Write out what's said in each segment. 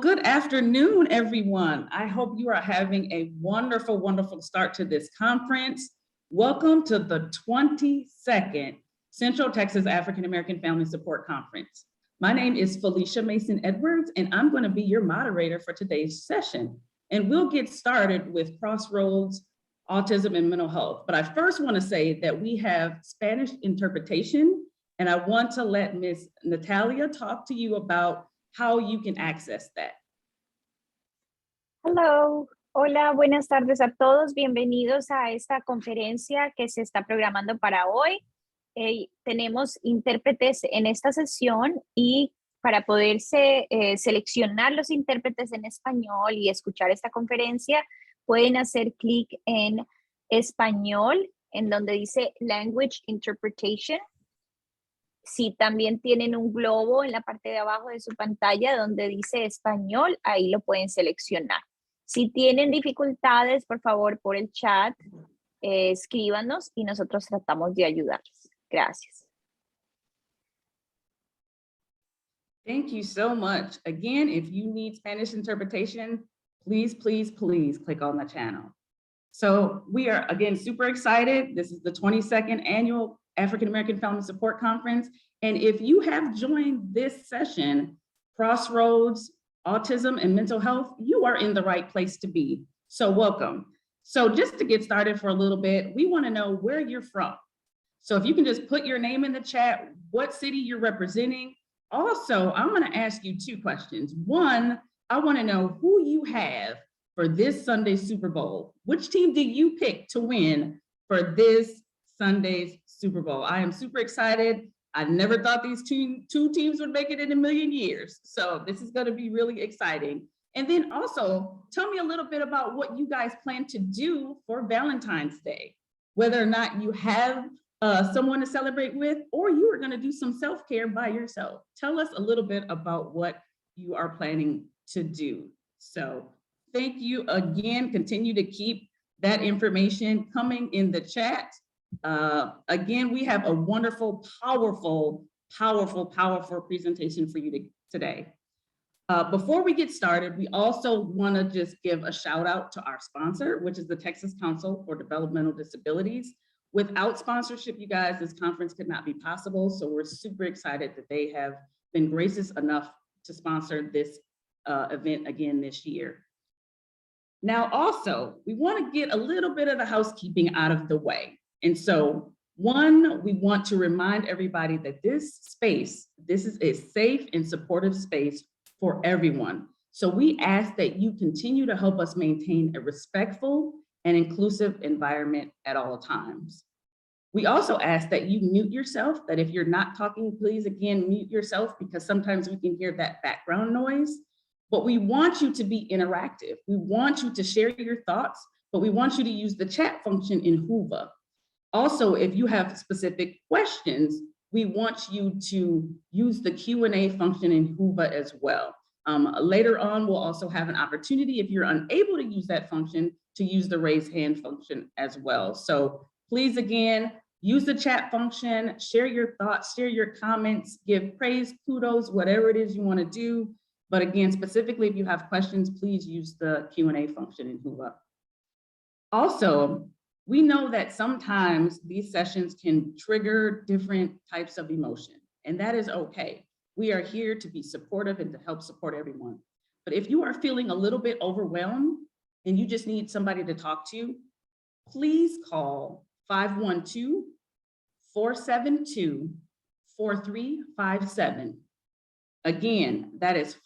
Good afternoon, everyone. I hope you are having a wonderful, wonderful start to this conference. Welcome to the 22nd Central Texas African American Family Support Conference. My name is Felicia Mason Edwards, and I'm going to be your moderator for today's session. And we'll get started with Crossroads, Autism, and Mental Health. But I first want to say that we have Spanish interpretation, and I want to let Ms. Natalia talk to you about how you can access that. Hello. Hola, buenas tardes a todos. Bienvenidos a esta conferencia que se está programando para hoy. Tenemos intérpretes en esta sesión y para poderse seleccionar los intérpretes en español y escuchar esta conferencia, pueden hacer clic en español, en donde dice Language Interpretation. Si también tienen un globo en la parte de abajo de su pantalla donde dice español, ahí lo pueden seleccionar. Si tienen dificultades, por favor, por el chat, escríbanos y nosotros tratamos de ayudarles. Gracias. Thank you so much. Again, if you need Spanish interpretation, please, please, please click on the channel. So we are, again, super excited. This is the 22nd annual African American Family Support Conference. And if you have joined this session, Crossroads, Autism, and Mental Health, you are in the right place to be. So welcome. So just to get started for a little bit, we want to know where you're from. So if you can just put your name in the chat, what city you're representing. Also, I'm going to ask you two questions. One, I want to know who you have for this Sunday's Super Bowl. Which team did you pick to win for this Sunday's Super Bowl? I am super excited. I never thought these two teams would make it in a million years. So this is going to be really exciting. And then also tell me a little bit about what you guys plan to do for Valentine's Day, whether or not you have someone to celebrate with, or you are going to do some self-care by yourself. Tell us a little bit about what you are planning to do. So thank you again. Continue to keep that information coming in the chat. Again, we have a wonderful, powerful presentation for you today. Before we get started, we also want to just give a shout out to our sponsor, which is the Texas Council for Developmental Disabilities. Without sponsorship, you guys, this conference could not be possible. So we're super excited that they have been gracious enough to sponsor this event again this year. Now, also, we want to get a little bit of the housekeeping out of the way. And so, one, we want to remind everybody that this space, this is a safe and supportive space for everyone. So we ask that you continue to help us maintain a respectful and inclusive environment at all times. We also ask that you mute yourself, that if you're not talking, please again, mute yourself, because sometimes we can hear that background noise. But we want you to be interactive. We want you to share your thoughts, but we want you to use the chat function in Whova. Also, if you have specific questions, we want you to use the Q&A function in Whova as well. Later on, we'll also have an opportunity, if you're unable to use that function, to use the raise hand function as well. So please, again, use the chat function, share your thoughts, share your comments, give praise, kudos, whatever it is you want to do. But again, specifically, if you have questions, please use the Q&A function in Whova. Also, we know that sometimes these sessions can trigger different types of emotion, and that is okay. We are here to be supportive and to help support everyone. But if you are feeling a little bit overwhelmed and you just need somebody to talk to, please call 512-472-4357. Again, that is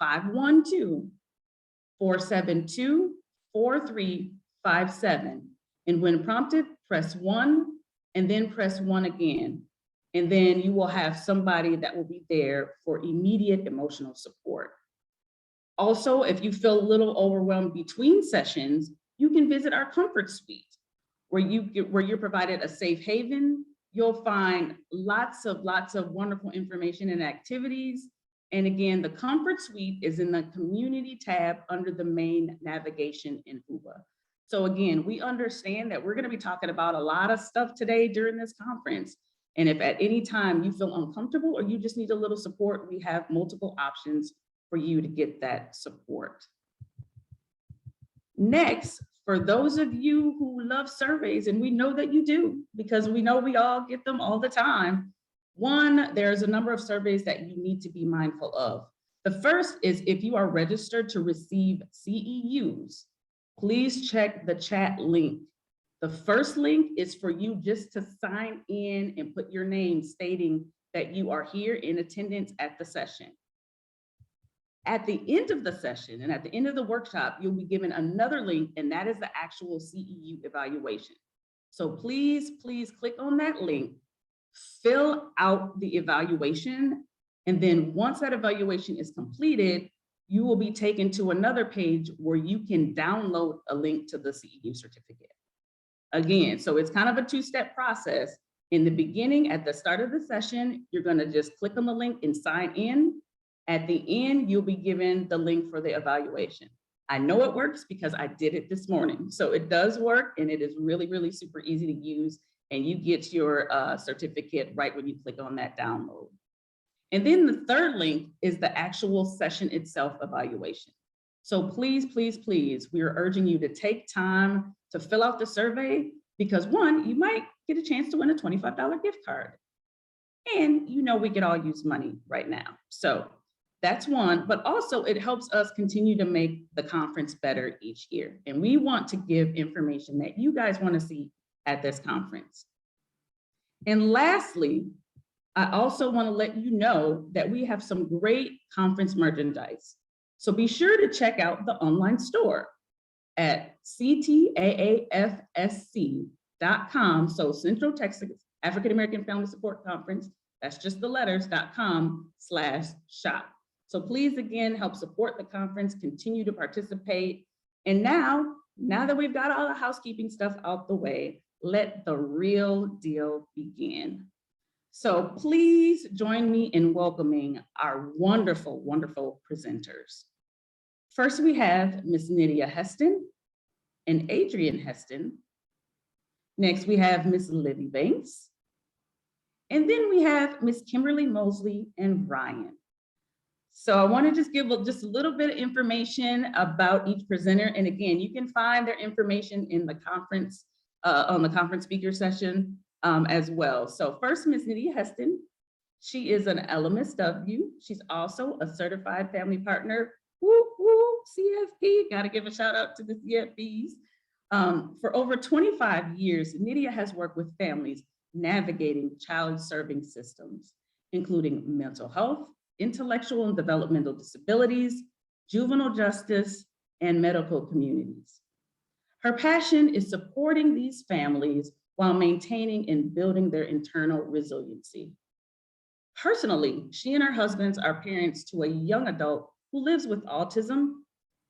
512-472-4357. And when prompted, press 1 and then press 1 again. And then you will have somebody that will be there for immediate emotional support. Also, if you feel a little overwhelmed between sessions, you can visit our comfort suite, where you're provided a safe haven. You'll find lots of wonderful information and activities. And again, the comfort suite is in the community tab under the main navigation in Whova. So again, we understand that we're going to be talking about a lot of stuff today during this conference. And if at any time you feel uncomfortable or you just need a little support, we have multiple options for you to get that support. Next, for those of you who love surveys, and we know that you do, because we know we all get them all the time. One, there's a number of surveys that you need to be mindful of. The first is if you are registered to receive CEUs, please check the chat link. The first link is for you just to sign in and put your name stating that you are here in attendance at the session. At the end of the session and at the end of the workshop, you'll be given another link, and that is the actual CEU evaluation. So please, please click on that link, fill out the evaluation, and then once that evaluation is completed, you will be taken to another page where you can download a link to the CEU certificate. Again, so it's kind of a two-step process. In the beginning, at the start of the session, you're going to just click on the link and sign in. At the end, you'll be given the link for the evaluation. I know it works because I did it this morning. So it does work, and it is really, really super easy to use, and you get your certificate right when you click on that download. And then the third link is the actual session itself evaluation. So please, please, please, we are urging you to take time to fill out the survey, because one, you might get a chance to win a $25 gift card. And you know we could all use money right now. So that's one, but also it helps us continue to make the conference better each year. And we want to give information that you guys want to see at this conference. And lastly, I also want to let you know that we have some great conference merchandise. So be sure to check out the online store at ctaafsc.com. So Central Texas African American Family Support Conference, that's just the letters.com/shop. So please, again, help support the conference, continue to participate. And now that we've got all the housekeeping stuff out the way, let the real deal begin. So please join me in welcoming our wonderful, wonderful presenters. First, we have Ms. Nidia Heston and Adrian Heston. Next, we have Ms. Libby Banks. And then we have Ms. Kimberly, Mosley, and Ryan. So I want to just give just a little bit of information about each presenter. And again, you can find their information in the conference, on the conference speaker session as well. So first, Ms. Nidia Heston. She is an LMSW. She's also a certified family partner. Woo, woo, CFP, gotta give a shout out to the CFPs. For over 25 years, Nidia has worked with families navigating child-serving systems, including mental health, intellectual and developmental disabilities, juvenile justice, and medical communities. Her passion is supporting these families while maintaining and building their internal resiliency. Personally, she and her husband are parents to a young adult who lives with autism,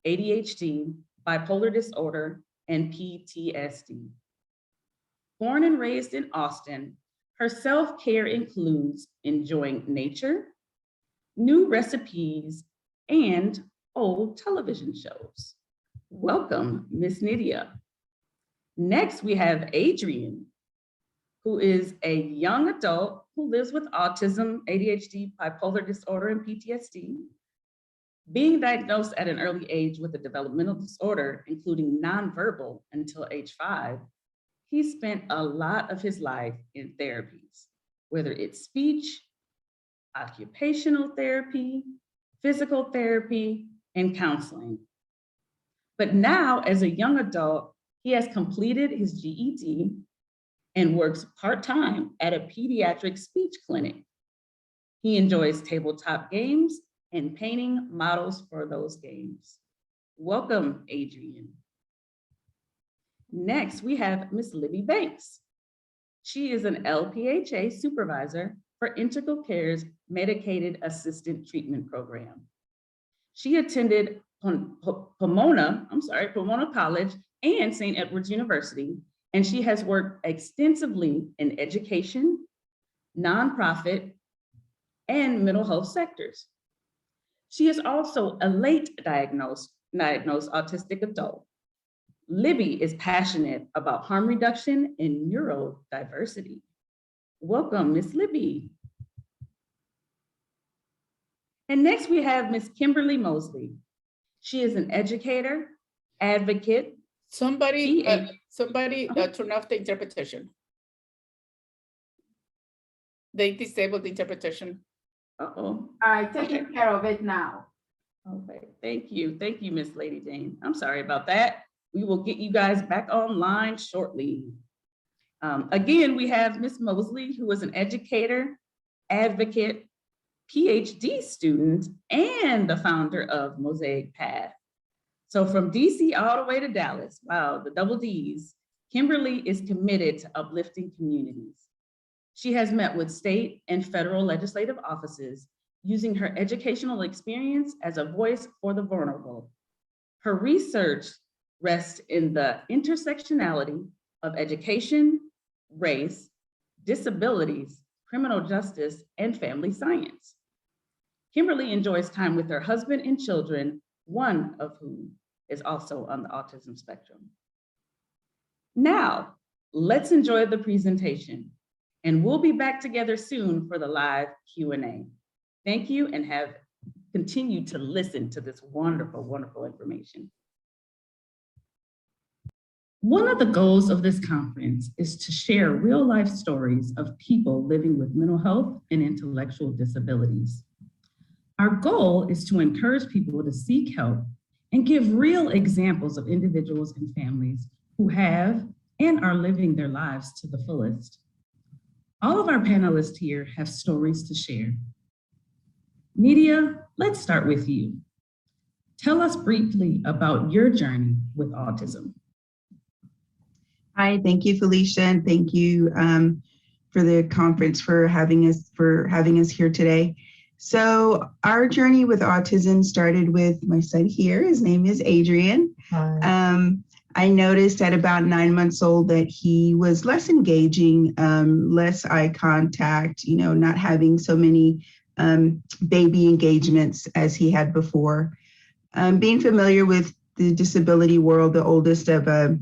ADHD, bipolar disorder, and PTSD. Born and raised in Austin, her self-care includes enjoying nature, new recipes, and old television shows. Welcome, Ms. Nidia. Next, we have Adrian, who is a young adult who lives with autism, ADHD, bipolar disorder, and PTSD. Being diagnosed at an early age with a developmental disorder, including nonverbal until age 5, he spent a lot of his life in therapies, whether it's speech, occupational therapy, physical therapy, and counseling. But now, as a young adult, he has completed his GED and works part-time at a pediatric speech clinic. He enjoys tabletop games and painting models for those games. Welcome, Adrian. Next, we have Ms. Libby Banks. She is an LPHA supervisor for Integral Care's Medicated Assisted Treatment Program. She attended Pomona College and St. Edward's University, and she has worked extensively in education, nonprofit, and mental health sectors. She is also a late diagnosed autistic adult. Libby is passionate about harm reduction and neurodiversity. Welcome, Ms. Libby. And next we have Miss Kimberly Mosley. She is an educator, advocate. Somebody PhD. turn off the interpretation. They disabled the interpretation. Uh-oh. All right, taking care of it now. Okay, thank you. Thank you, Miss Lady Jane. I'm sorry about that. We will get you guys back online shortly. Again, we have Miss Mosley, who is an educator, advocate, PhD student, and the founder of Mosaic Path. So from DC all the way to Dallas, wow, the double Ds, Kimberly is committed to uplifting communities. She has met with state and federal legislative offices using her educational experience as a voice for the vulnerable. Her research rests in the intersectionality of education, race, disabilities, criminal justice, and family science. Kimberly enjoys time with her husband and children, one of whom is also on the autism spectrum. Now, let's enjoy the presentation, and we'll be back together soon for the live Q&A. Thank you, and continue to listen to this wonderful, wonderful information. One of the goals of this conference is to share real-life stories of people living with mental health and intellectual disabilities. Our goal is to encourage people to seek help and give real examples of individuals and families who have and are living their lives to the fullest. All of our panelists here have stories to share. Nidia, let's start with you. Tell us briefly about your journey with autism. Hi, thank you, Felicia, and thank you for the conference for having us here today. So our journey with autism started with my son here. His name is Adrian. Hi. I noticed at about 9 months old that he was less engaging, less eye contact, not having so many baby engagements as he had before. Being familiar with the disability world, the oldest of a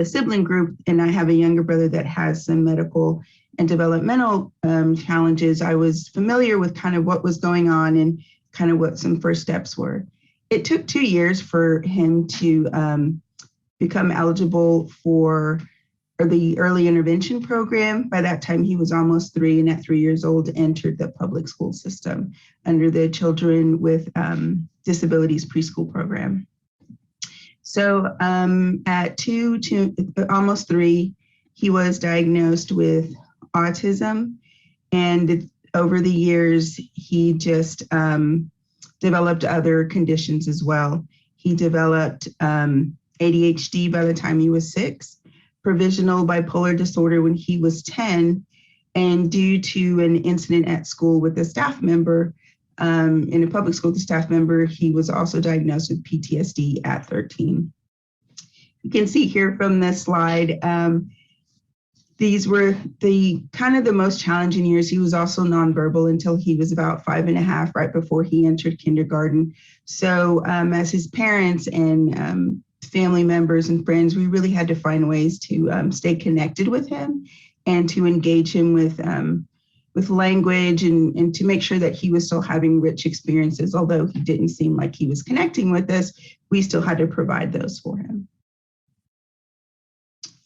sibling group, and I have a younger brother that has some medical and developmental challenges, I was familiar with kind of what was going on and kind of what some first steps were. It took 2 years for him to become eligible for the early intervention program. By that time, he was almost 3, and at 3 years old, entered the public school system under the Children with Disabilities preschool program. So at 2 to almost 3, he was diagnosed with autism. And over the years, he just developed other conditions as well. He developed ADHD by the time he was 6, provisional bipolar disorder when he was 10, and due to an incident at school with a staff member, in a public school, the staff member, he was also diagnosed with PTSD at 13. You can see here from this slide, these were the kind of the most challenging years. He was also nonverbal until he was about 5.5, right before he entered kindergarten. So as his parents and family members and friends, we really had to find ways to stay connected with him and to engage him with language and to make sure that he was still having rich experiences. Although he didn't seem like he was connecting with us, we still had to provide those for him.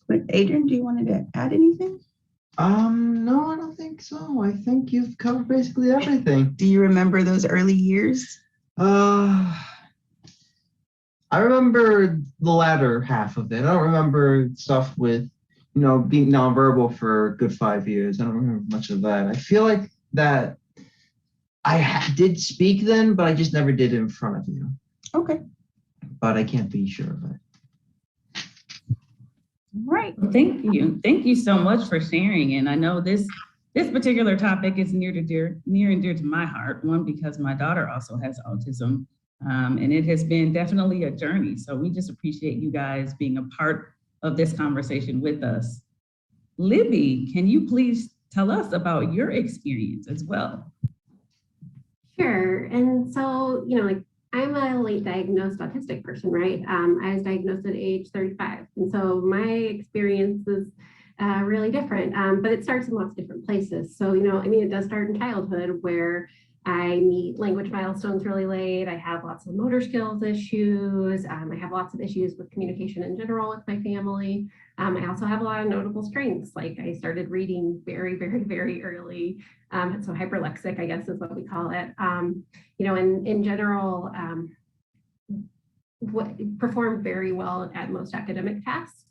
But Adrian, do you want to add anything? No, I don't think so. I think you've covered basically everything. Do you remember those early years? I remember the latter half of it. I don't remember stuff with, being nonverbal for a good 5 years. I don't remember much of that. I feel like that I did speak then, but I just never did it in front of you. Okay. But I can't be sure of it. Right. Thank you. Thank you so much for sharing. And I know this particular topic is near and dear to my heart. One, because my daughter also has autism, and it has been definitely a journey. So we just appreciate you guys being a part of this conversation with us. Libby, can you please tell us about your experience as well? Sure. And so, I'm a late diagnosed autistic person, right? I was diagnosed at age 35. And so my experience is really different, but it starts in lots of different places. So, it does start in childhood where I meet language milestones really late. I have lots of motor skills issues. I have lots of issues with communication in general with my family. I also have a lot of notable strengths. Like I started reading very, very, very early. So hyperlexic, I guess is what we call it. You know, and in general, performed very well at most academic tasks.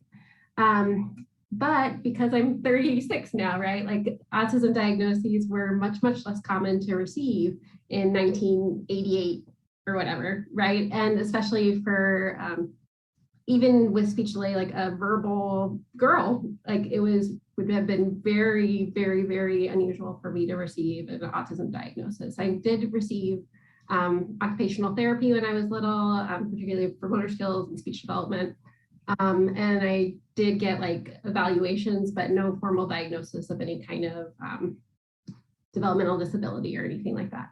But because I'm 36 now, right? Like autism diagnoses were much, much less common to receive in 1988 or whatever, right? And especially for even with speech delay, like a verbal girl, like it would have been very, very, very unusual for me to receive an autism diagnosis. I did receive occupational therapy when I was little, particularly for motor skills and speech development. And I did get like evaluations, but no formal diagnosis of any kind of developmental disability or anything like that.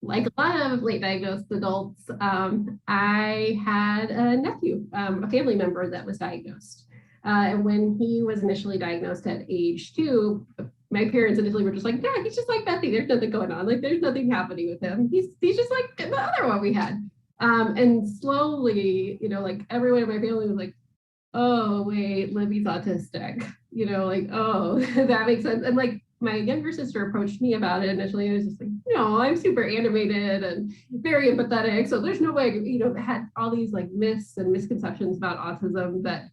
Like a lot of late diagnosed adults, I had a nephew, a family member that was diagnosed. And when he was initially diagnosed at age 2, my parents initially were just like, yeah, he's just like Betsy. There's nothing going on. Like, there's nothing happening with him. He's just like the other one we had. And slowly, you know, like everyone in my family was like, oh, wait, Libby's autistic. You know, like, oh, that makes sense. And like my younger sister approached me about it initially. I was just like, no, I'm super animated and very empathetic. So there's no way, you know, had all these like myths and misconceptions about autism that,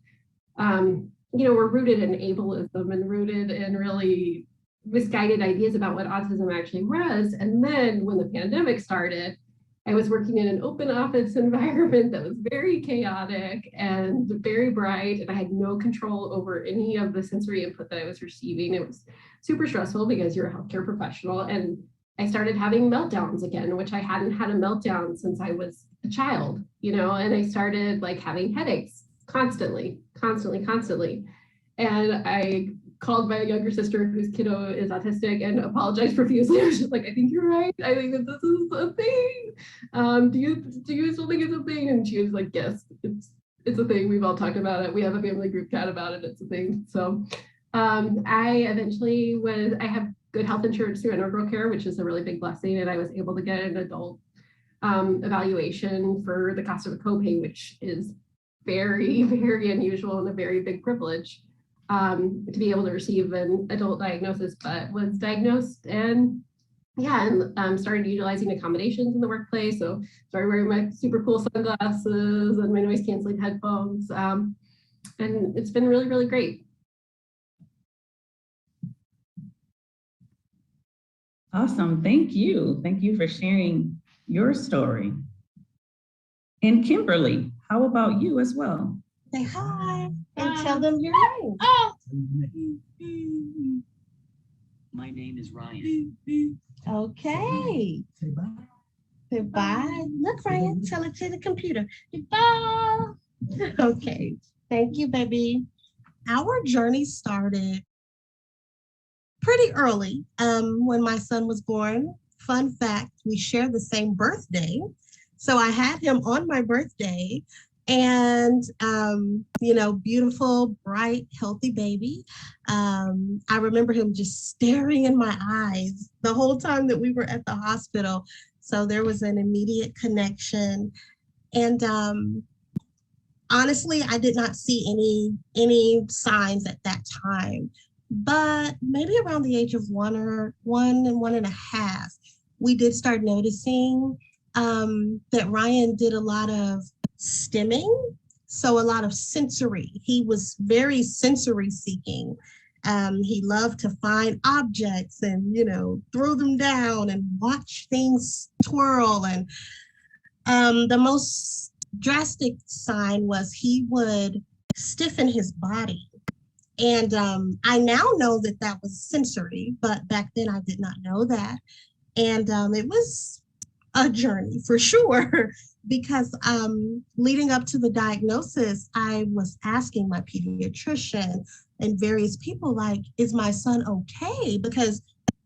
you know, were rooted in ableism and rooted in really misguided ideas about what autism actually was. And then when the pandemic started, I was working in an open office environment that was very chaotic and very bright, and I had no control over any of the sensory input that I was receiving. It was super stressful because you're a healthcare professional, and I started having meltdowns again, which I hadn't had a meltdown since I was a child, you know, and I started like having headaches constantly. And I called my younger sister, whose kiddo is autistic, and apologized profusely. I was just like, I think you're right. I think that this is a thing. Do you still think it's a thing? And she was like, yes, it's a thing. We've all talked about it. We have a family group chat about it. It's a thing. So I eventually I have good health insurance through Integral Care, which is a really big blessing. And I was able to get an adult evaluation for the cost of a copay, which is very, very unusual and a very big privilege. To be able to receive an adult diagnosis, but was diagnosed and started utilizing accommodations in the workplace. So started wearing my super cool sunglasses and my noise canceling headphones. And it's been really, really great. Awesome, thank you. Thank you for sharing your story. And Kimberly, how about you as well? Say hi and tell them your name. My name is Ryan. Okay. Say bye. Say bye. Look, Ryan, tell it to the computer. Goodbye. Okay. Thank you, baby. Our journey started pretty early when my son was born. Fun fact, we share the same birthday. So I had him on my birthday. And, you know, beautiful, bright, healthy baby. I remember him just staring in my eyes the whole time that we were at the hospital. So there was an immediate connection. And honestly, I did not see any signs at that time. But maybe around the age of 1 and 1.5, we did start noticing that Ryan did a lot of stimming, so a lot of sensory. He was very sensory seeking. He loved to find objects and, you know, throw them down and watch things twirl. And the most drastic sign was he would stiffen his body. And I now know that that was sensory, but back then I did not know that. And it was a journey for sure. Because leading up to the diagnosis, I was asking my pediatrician and various people, like, is my son okay? Because,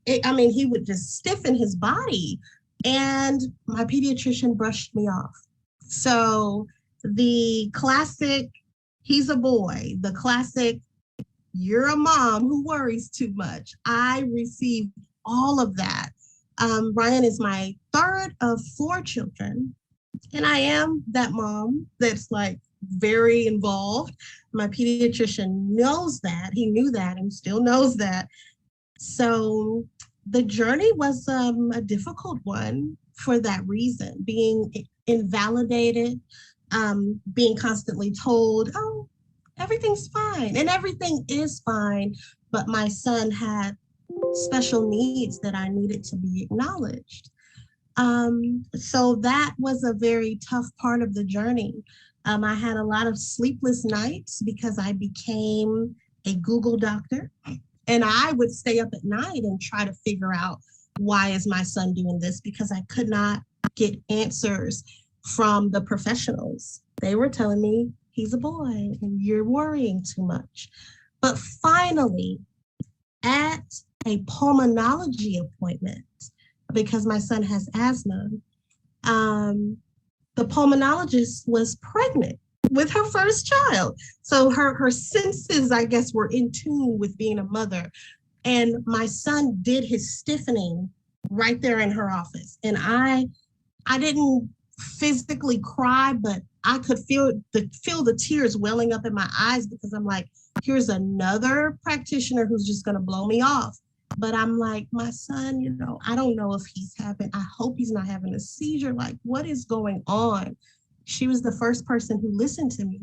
he would just stiffen his body. And my pediatrician brushed me off. So the classic, he's a boy, the classic, you're a mom who worries too much. I received all of that. Ryan is my third of 4 children. And I am that mom that's like very involved. My pediatrician knows that. He knew that and still knows that. So the journey was a difficult one for that reason, being invalidated, being constantly told, oh, everything's fine. And everything is fine. But my son had special needs that I needed to be acknowledged. So that was a very tough part of the journey. I had a lot of sleepless nights because I became a Google doctor, and I would stay up at night and try to figure out, why is my son doing this? Because I could not get answers from the professionals. They were telling me, he's a boy and you're worrying too much. But finally, at a pulmonology appointment, because my son has asthma, the pulmonologist was pregnant with her first child. So her senses, I guess, were in tune with being a mother. And my son did his stiffening right there in her office. And I didn't physically cry, but I could feel the tears welling up in my eyes, because I'm like, here's another practitioner who's just going to blow me off. But I'm like, my son, I don't know if I hope he's not having a seizure. Like, what is going on? She was the first person who listened to me.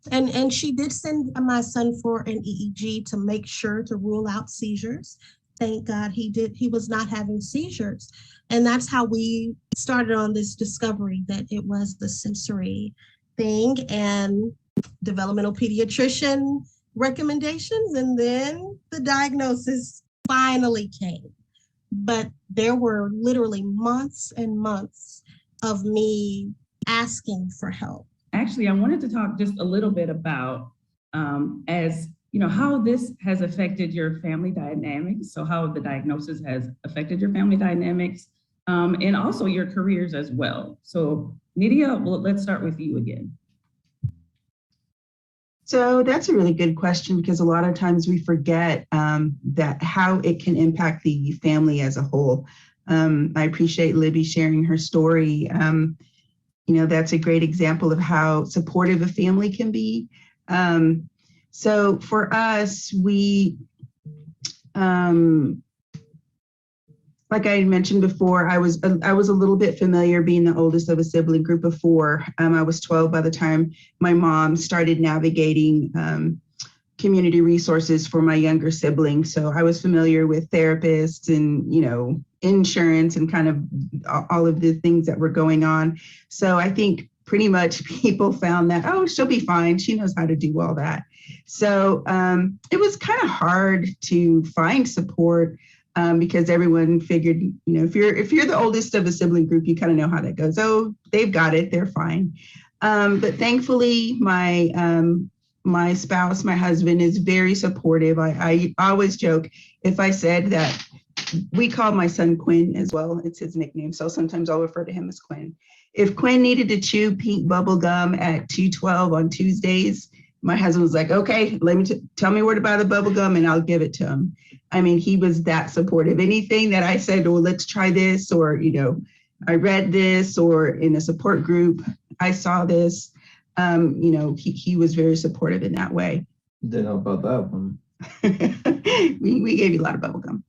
And she did send my son for an EEG to make sure to rule out seizures. Thank God he was not having seizures. And that's how we started on this discovery that it was the sensory thing and developmental pediatrician recommendations, and then the diagnosis finally came. But there were literally months and months of me asking for help. Actually, I wanted to talk just a little bit about how this has affected your family dynamics. So how the diagnosis has affected your family dynamics, and also your careers as well. So Nidia, let's start with you again. So that's a really good question, because a lot of times we forget that how it can impact the family as a whole. I appreciate Libby sharing her story. That's a great example of how supportive a family can be. So for us, we, like I mentioned before, I was a little bit familiar being the oldest of a sibling group of 4. I was 12 by the time my mom started navigating community resources for my younger siblings. So I was familiar with therapists and, insurance and kind of all of the things that were going on. So I think pretty much people found that, oh, she'll be fine. She knows how to do all that. So it was kind of hard to find support. Because everyone figured, if you're the oldest of a sibling group, you kind of know how that goes. Oh, they've got it, they're fine. But thankfully, my spouse, my husband, is very supportive. I always joke, if I said that, we call my son Quinn as well. It's his nickname, so sometimes I'll refer to him as Quinn. If Quinn needed to chew pink bubble gum at 2:12 on Tuesdays, my husband was like, okay, tell me where to buy the bubble gum and I'll give it to him. I mean, he was that supportive. Anything that I said, well, let's try this, or, I read this, or in a support group, I saw this, he was very supportive in that way. Didn't know about that one. we gave you a lot of bubble gum.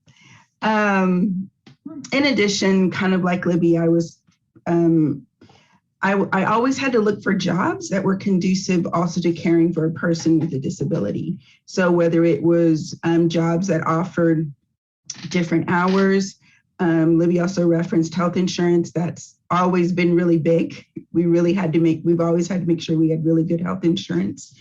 In addition, kind of like Libby, I was, I always had to look for jobs that were conducive also to caring for a person with a disability. So whether it was jobs that offered different hours, Libby also referenced health insurance. That's always been really big. We've always had to make sure we had really good health insurance.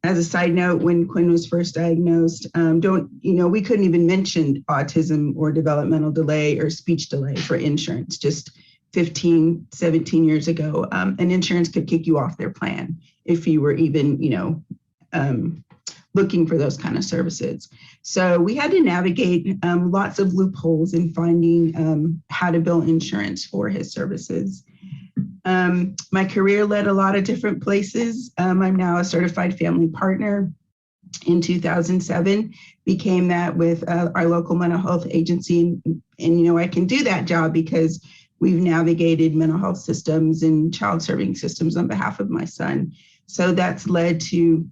As a side note, when Quinn was first diagnosed, we couldn't even mention autism or developmental delay or speech delay for insurance. Just 15, 17 years ago, an insurance could kick you off their plan if you were even, looking for those kind of services. So we had to navigate lots of loopholes in finding how to bill insurance for his services. My career led a lot of different places. I'm now a certified family partner. in 2007, became that with our local mental health agency. And, you know, I can do that job because we've navigated mental health systems and child serving systems on behalf of my son. So that's led to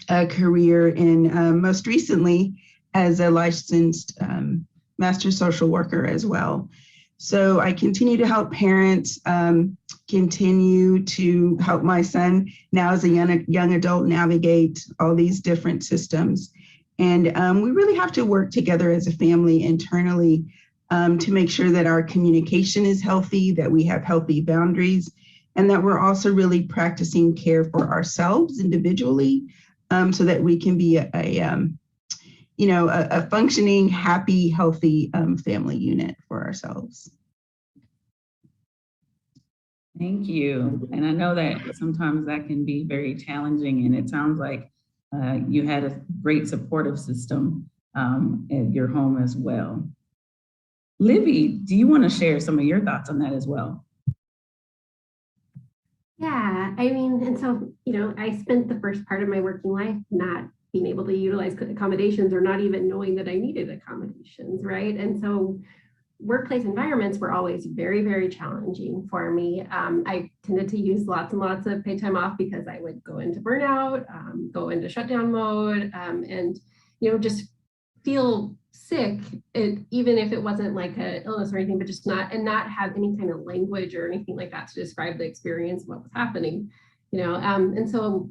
a career in most recently as a licensed master social worker as well. So I continue to help parents, continue to help my son now as a young adult navigate all these different systems. And we really have to work together as a family internally to make sure that our communication is healthy, that we have healthy boundaries, and that we're also really practicing care for ourselves individually so that we can be a functioning, happy, healthy family unit for ourselves. Thank you. And I know that sometimes that can be very challenging, and it sounds like you had a great supportive system at your home as well. Libby, do you want to share some of your thoughts on that as well? Yeah, I mean, and so, you know, I spent the first part of my working life not being able to utilize accommodations or not even knowing that I needed accommodations, right? And so workplace environments were always very, very challenging for me. I tended to use lots and lots of paid time off because I would go into burnout, go into shutdown mode, and, you know, just feel sick, even if it wasn't like an illness or anything, but just not have any kind of language or anything like that to describe the experience of what was happening, you know. And so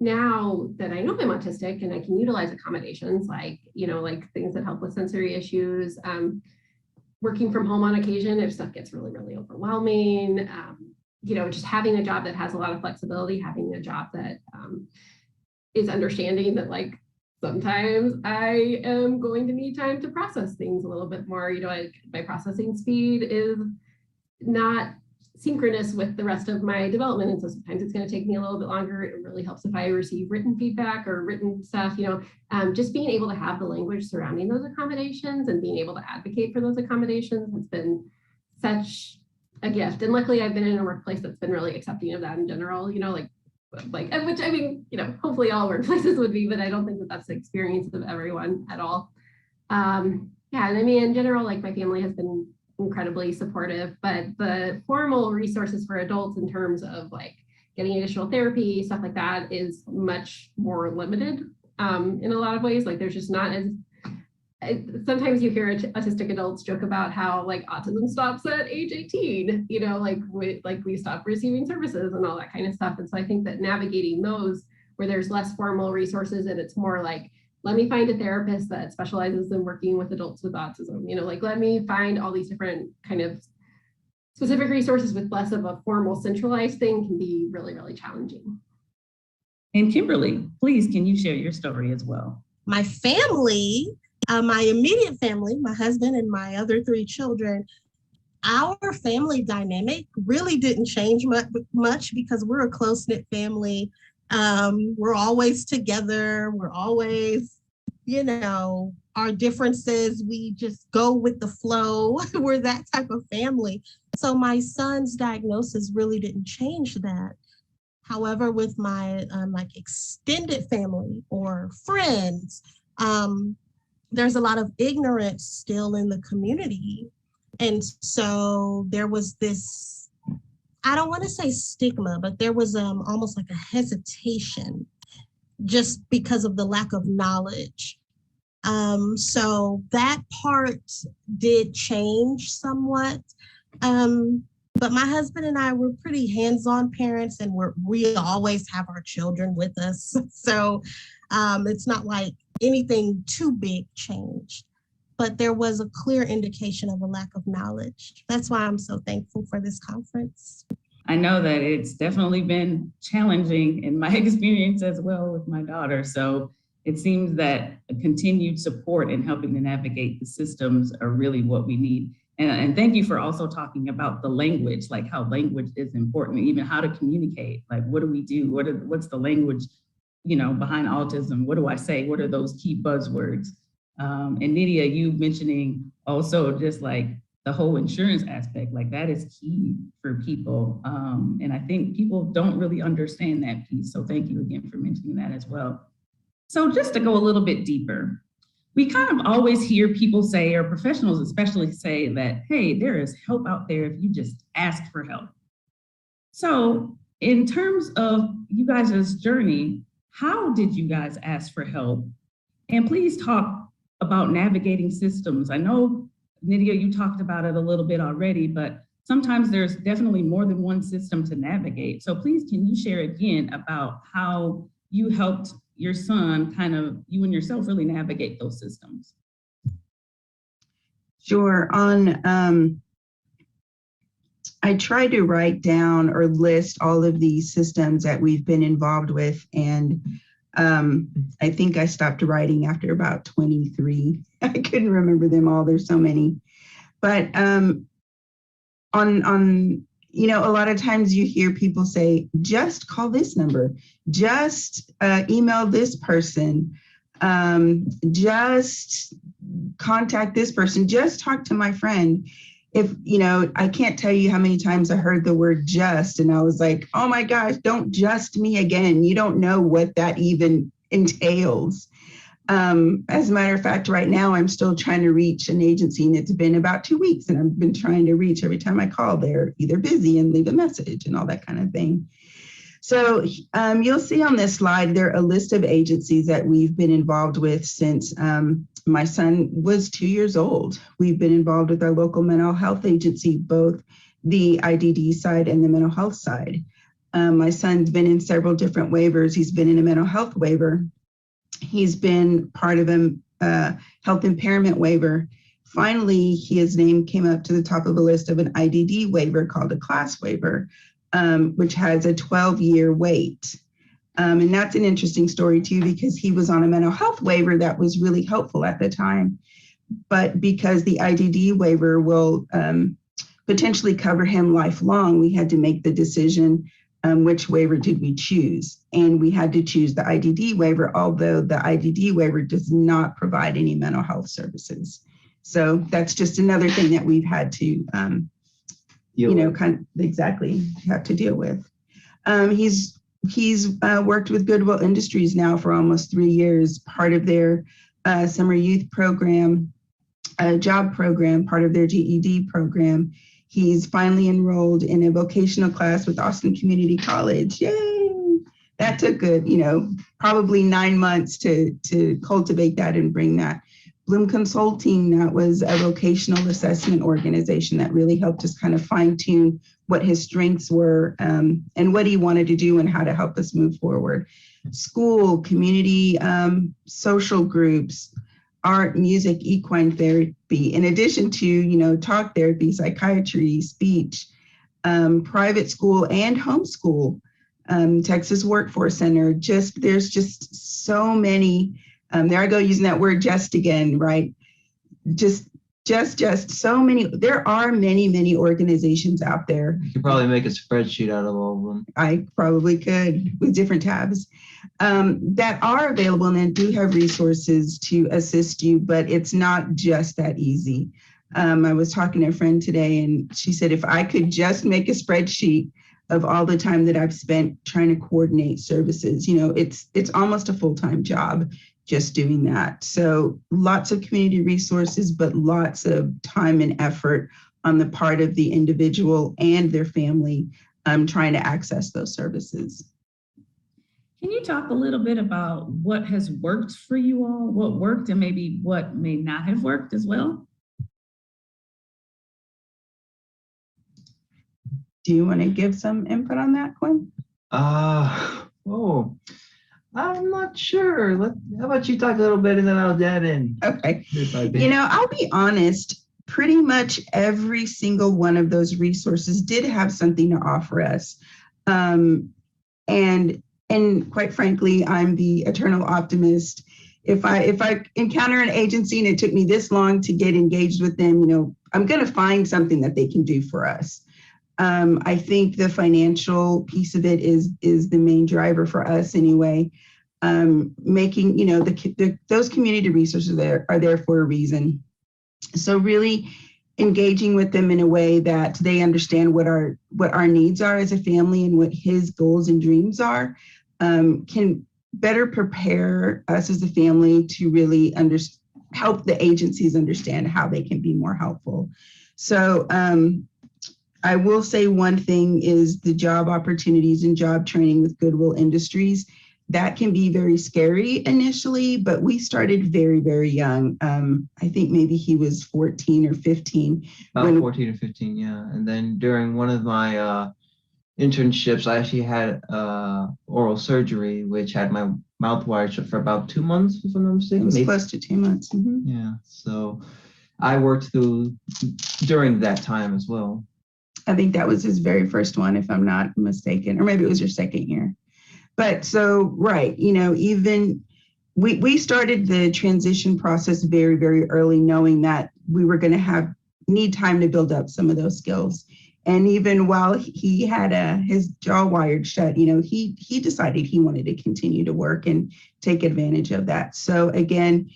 now that I know I'm autistic and I can utilize accommodations like, you know, like things that help with sensory issues, working from home on occasion if stuff gets really, really overwhelming, you know, just having a job that has a lot of flexibility, having a job that is understanding that, like, sometimes I am going to need time to process things a little bit more. You know, like my processing speed is not synchronous with the rest of my development. And so sometimes it's going to take me a little bit longer. It really helps if I receive written feedback or written stuff, you know, just being able to have the language surrounding those accommodations and being able to advocate for those accommodations has been such a gift. And luckily I've been in a workplace that's been really accepting of that in general, you know, like, which I mean, you know, hopefully all workplaces would be, but I don't think that that's the experience of everyone at all. Yeah, and I mean, in general, like my family has been incredibly supportive, but the formal resources for adults in terms of like getting additional therapy, stuff like that is much more limited in a lot of ways. Like there's just not as, sometimes you hear autistic adults joke about how like autism stops at age 18, you know, like we stop receiving services and all that kind of stuff. And so I think that navigating those where there's less formal resources and it's more like, let me find a therapist that specializes in working with adults with autism, you know, like let me find all these different kind of specific resources with less of a formal centralized thing can be really, really challenging. And Kimberly, please, can you share your story as well? My family, my immediate family, my husband and my other 3 children, our family dynamic really didn't change much because we're a close-knit family. We're always together. We're always, you know, our differences, we just go with the flow. We're that type of family. So my son's diagnosis really didn't change that. However, with my like extended family or friends, there's a lot of ignorance still in the community. And so there was this, I don't want to say stigma, but there was almost like a hesitation just because of the lack of knowledge. So that part did change somewhat. But my husband and I were pretty hands-on parents, and we always have our children with us. So it's not like anything too big changed, but there was a clear indication of a lack of knowledge. That's why I'm so thankful for this conference. I know that it's definitely been challenging in my experience as well with my daughter. So it seems that a continued support in helping to navigate the systems are really what we need. And thank you for also talking about the language, like how language is important, even how to communicate. Like, what do we do? What's the language, you know, behind autism? What do I say? What are those key buzzwords? And Nidia, you mentioning also just like the whole insurance aspect, like that is key for people. And I think people don't really understand that piece. So thank you again for mentioning that as well. So just to go a little bit deeper, we kind of always hear people say, or professionals especially say that, hey, there is help out there if you just ask for help. So in terms of you guys' journey, how did you guys ask for help? And please talk about navigating systems. I know, Nidia, you talked about it a little bit already, but sometimes there's definitely more than one system to navigate. So please, can you share again about how you helped your son, kind of you and yourself really navigate those systems? Sure. I tried to write down or list all of these systems that we've been involved with, and I think I stopped writing after about 23. I couldn't remember them all. There's so many. But a lot of times you hear people say, just call this number, just email this person, just contact this person, just talk to my friend. I can't tell you how many times I heard the word just, and I was like, oh my gosh, don't just me again. You don't know what that even entails. As a matter of fact, right now I'm still trying to reach an agency, and it's been about 2 weeks, and I've been trying to reach. Every time I call, they're either busy and leave a message and all that kind of thing. So you'll see on this slide, there are a list of agencies that we've been involved with since my son was 2 years old. We've been involved with our local mental health agency, both the IDD side and the mental health side. My son's been in several different waivers. He's been in a mental health waiver. He's been part of a health impairment waiver. Finally, his name came up to the top of a list of an IDD waiver called a class waiver, which has a 12-year wait. And that's an interesting story too, because he was on a mental health waiver that was really helpful at the time. But because the IDD waiver will potentially cover him lifelong, we had to make the decision which waiver did we choose. And we had to choose the IDD waiver, although the IDD waiver does not provide any mental health services. So that's just another thing that we've had to, exactly have to deal with. He's worked with Goodwill Industries now for almost 3 years, part of their summer youth program, job program, part of their GED program. He's finally enrolled in a vocational class with Austin Community College. Yay! That took probably 9 months to cultivate that and bring that. Bloom Consulting, that was a vocational assessment organization that really helped us kind of fine tune what his strengths were and what he wanted to do and how to help us move forward. School, community, social groups, art, music, equine therapy, in addition to, talk therapy, psychiatry, speech, private school and homeschool, Texas Workforce Center. There's just so many. There I go using that word just again, right? Just so many. There are many organizations out there. You could probably make a spreadsheet out of all of them. I probably could with different tabs that are available and do have resources to assist you, but it's not just that easy. I was talking to a friend today and she said, if I could just make a spreadsheet of all the time that I've spent trying to coordinate services, it's almost a full-time job just doing that. So lots of community resources, but lots of time and effort on the part of the individual and their family trying to access those services. Can you talk a little bit about what has worked for you all, what worked and maybe what may not have worked as well? Do you want to give some input on that, Quinn? I'm not sure. How about you talk a little bit and then I'll add in. Okay. I'll be honest, pretty much every single one of those resources did have something to offer us. And quite frankly, I'm the eternal optimist. If I encounter an agency and it took me this long to get engaged with them, I'm going to find something that they can do for us. I think the financial piece of it is the main driver for us anyway. Making, those community resources are there for a reason. So really engaging with them in a way that they understand what our needs are as a family and what his goals and dreams are can better prepare us as a family to really help the agencies understand how they can be more helpful. So I will say one thing is the job opportunities and job training with Goodwill Industries. That can be very scary initially, but we started very, very young. I think maybe he was 14 or 15. About 14 or 15, yeah. And then during one of my internships, I actually had oral surgery, which had my mouth wired shut for about 2 months, if I'm not mistaken. It was Maybe. close to 2 months. Mhm. Yeah, so I worked through during that time as well. I think that was his very first one, if I'm not mistaken, or maybe it was your second year. But so, right, even we started the transition process very, very early, knowing that we were going to need time to build up some of those skills. And even while he had his jaw wired shut, he decided he wanted to continue to work and take advantage of that. So again,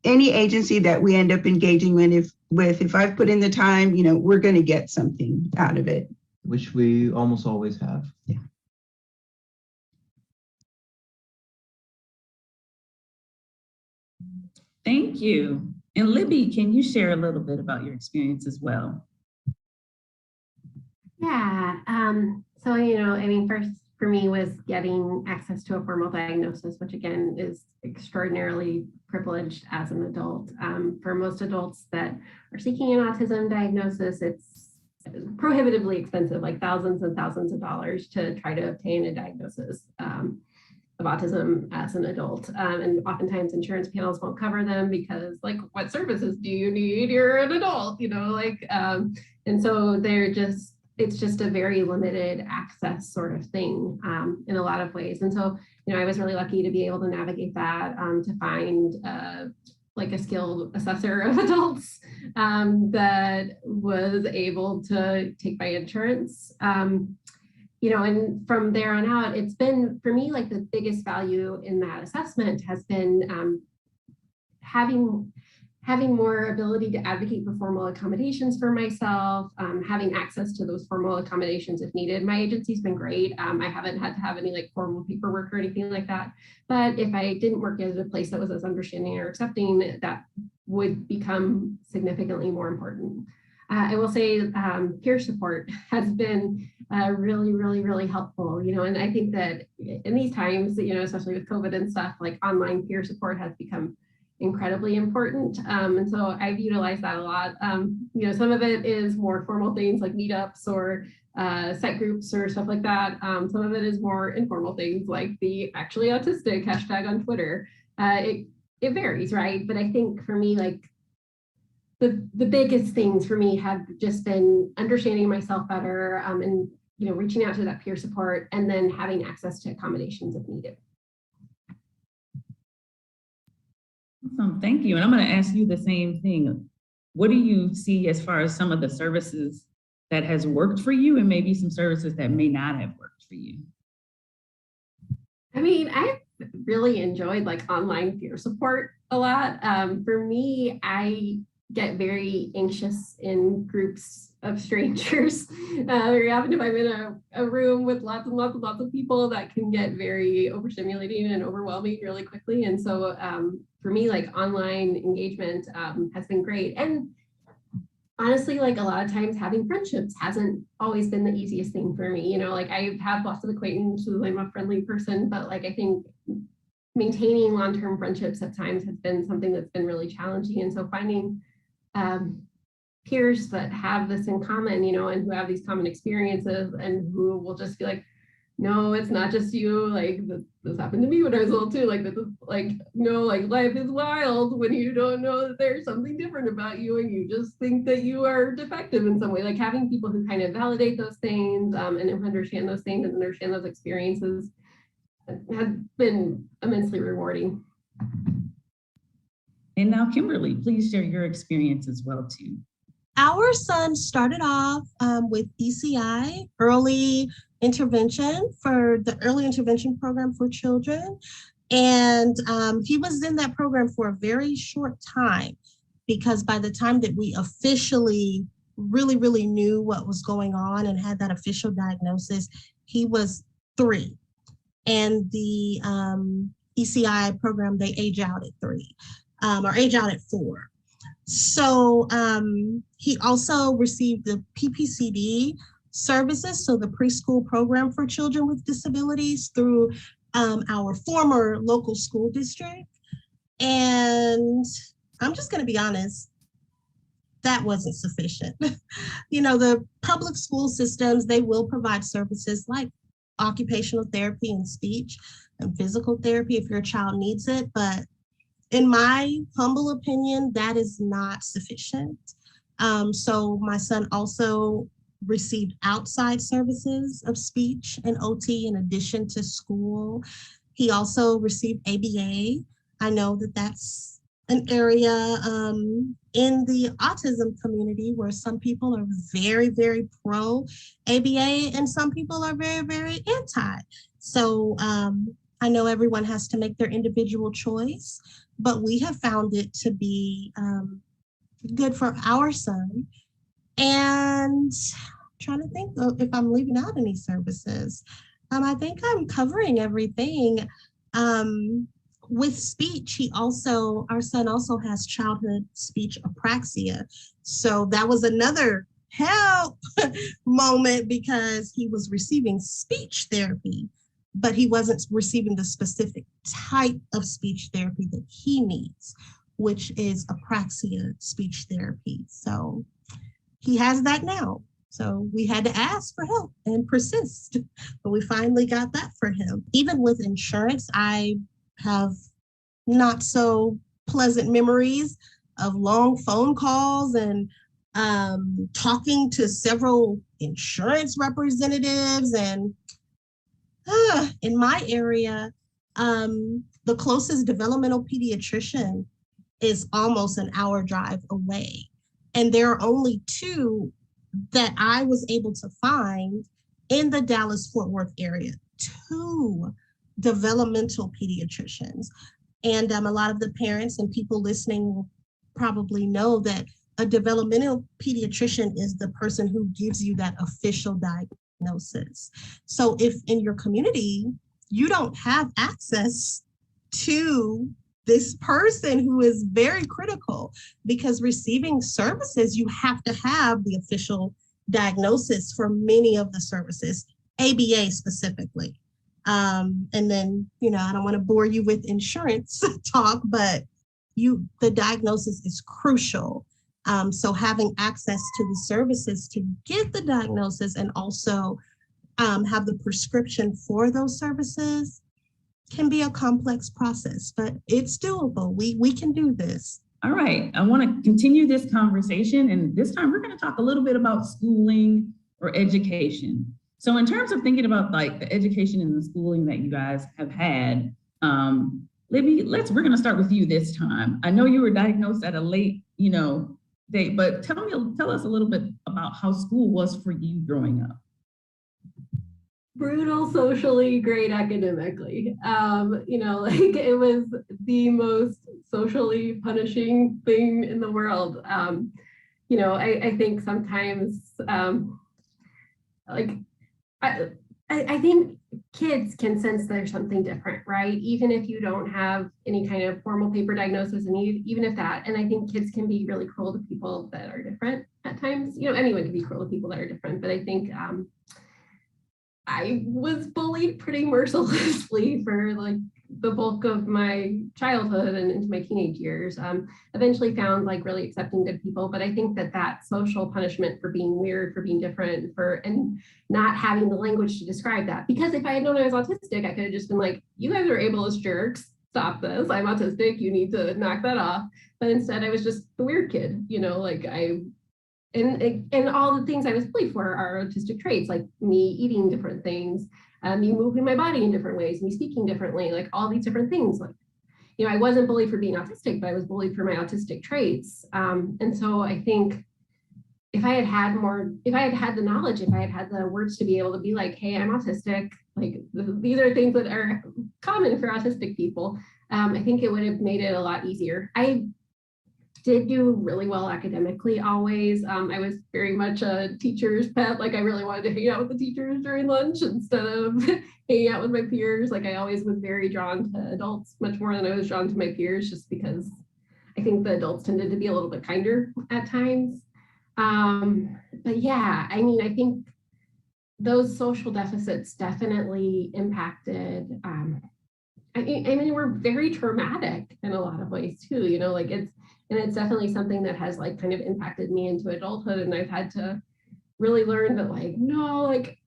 any agency that we end up engaging with, if I've put in the time, we're going to get something out of it. Which we almost always have. Yeah. Thank you. And Libby, can you share a little bit about your experience as well? Yeah. So, first for me was getting access to a formal diagnosis, which again is extraordinarily privileged as an adult. For most adults that are seeking an autism diagnosis, it's prohibitively expensive, like thousands and thousands of dollars to try to obtain a diagnosis of autism as an adult. And oftentimes insurance panels won't cover them because what services do you need? You're an adult, and so it's just a very limited access sort of thing in a lot of ways. And so, I was really lucky to be able to navigate that, to find a skilled assessor of adults that was able to take my insurance. And from there on out, it's been, for me, the biggest value in that assessment has been having more ability to advocate for formal accommodations for myself, having access to those formal accommodations if needed. My agency's been great. I haven't had to have any formal paperwork or anything like that. But if I didn't work at a place that was as understanding or accepting, that would become significantly more important. I will say peer support has been really, really, really helpful, and I think that in these times, especially with COVID and stuff, online peer support has become incredibly important. And so I've utilized that a lot. Some of it is more formal things like meetups or set groups or stuff like that. Some of it is more informal things like the actually autistic hashtag on Twitter. It varies, right? But I think for me, the biggest things for me have just been understanding myself better and reaching out to that peer support and then having access to accommodations if needed. Awesome, thank you. And I'm going to ask you the same thing. What do you see as far as some of the services that has worked for you and maybe some services that may not have worked for you? I really enjoyed online peer support a lot. For me, I get very anxious in groups of strangers. Very often if I'm in a room with lots and lots and lots of people, that can get very overstimulating and overwhelming really quickly. And so for me, online engagement has been great. And honestly, a lot of times having friendships hasn't always been the easiest thing for me. I have lots of acquaintances, I'm a friendly person, but I think maintaining long-term friendships at times has been something that's been really challenging. And so finding peers that have this in common, and who have these common experiences and who will just be no, it's not just you. This happened to me when I was little too. Life is wild when you don't know that there's something different about you and you just think that you are defective in some way. Having people who kind of validate those things and who understand those things and understand those experiences has been immensely rewarding. And now, Kimberly, please share your experience as well too. Our son started off with ECI, early intervention, for the early intervention program for children. And he was in that program for a very short time, because by the time that we officially really knew what was going on and had that official diagnosis, he was 3. and the ECI program, they age out at 3 or age out at 4. So he also received the PPCD services, so the preschool program for children with disabilities through our former local school district. And I'm just going to be honest, that wasn't sufficient. You know, the public school systems, they will provide services like occupational therapy and speech and physical therapy if your child needs it. But in my humble opinion, that is not sufficient. So my son also received outside services of speech and OT in addition to school. He also received ABA. I know that that's an area in the autism community where some people are very, very pro ABA and some people are very, very anti. So I know everyone has to make their individual choice, but we have found it to be good for our son. And I'm trying to think if I'm leaving out any services. I think I'm covering everything. With speech, our son also has childhood speech apraxia. So that was another help moment because he was receiving speech therapy, but he wasn't receiving the specific type of speech therapy that he needs, which is apraxia speech therapy. So he has that now. So we had to ask for help and persist, but we finally got that for him. Even with insurance, I have not so pleasant memories of long phone calls and talking to several insurance representatives. And in my area, the closest developmental pediatrician is almost an hour drive away. And there are only 2 that I was able to find in the Dallas-Fort Worth area, 2 developmental pediatricians. And a lot of the parents and people listening will probably know that a developmental pediatrician is the person who gives you that official diagnosis. So if in your community, you don't have access to this person who is very critical, because receiving services, you have to have the official diagnosis for many of the services, ABA specifically. And then, you know, I don't want to bore you with insurance talk, but the diagnosis is crucial. So having access to the services to get the diagnosis and also have the prescription for those services can be a complex process, but it's doable. We can do this. All right, I want to continue this conversation, and this time we're going to talk a little bit about schooling or education. So in terms of thinking about like the education and the schooling that you guys have had, Libby, we're going to start with you this time. I know you were diagnosed at a late, date, but tell us a little bit about how school was for you growing up. Brutal socially, great academically. It was the most socially punishing thing in the world. I think sometimes, I think kids can sense there's something different, right? Even if you don't have any kind of formal paper diagnosis, and even if that, and I think kids can be really cruel to people that are different at times. Anyone can be cruel to people that are different, but I think I was bullied pretty mercilessly for like the bulk of my childhood and into my teenage years. Eventually found like really accepting good people, but I think that social punishment for being weird, for being different, and not having the language to describe that. Because if I had known I was autistic, I could have just been like, you guys are ableist jerks, stop this, I'm autistic, you need to knock that off. But instead I was just the weird kid, and all the things I was bullied for are autistic traits, like me eating different things, me moving my body in different ways, me speaking differently, like all these different things. Like, I wasn't bullied for being autistic, but I was bullied for my autistic traits. And so I think if I had had the knowledge, if I had had the words to be able to be like, hey, I'm autistic, like these are things that are common for autistic people, I think it would have made it a lot easier. did do really well academically always. I was very much a teacher's pet. Like I really wanted to hang out with the teachers during lunch instead of hanging out with my peers. Like I always was very drawn to adults much more than I was drawn to my peers, just because I think the adults tended to be a little bit kinder at times. But yeah, I mean, I think those social deficits definitely impacted. I mean, we're very traumatic in a lot of ways too, you know, like it's definitely something that has like kind of impacted me into adulthood. And I've had to really learn that like, no, like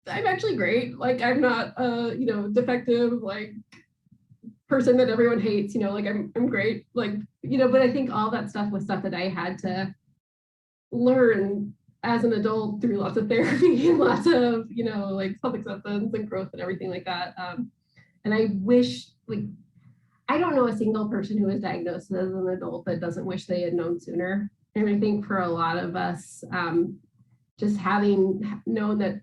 I'm actually great. Like I'm not a, you know, defective, like person that everyone hates, you know, like I'm great. Like, you know, but I think all that stuff was stuff that I had to learn as an adult through lots of therapy and lots of, you know, like self-acceptance and growth and everything like that. And I wish, like, I don't know a single person who was diagnosed as an adult that doesn't wish they had known sooner. And I think for a lot of us, just having known that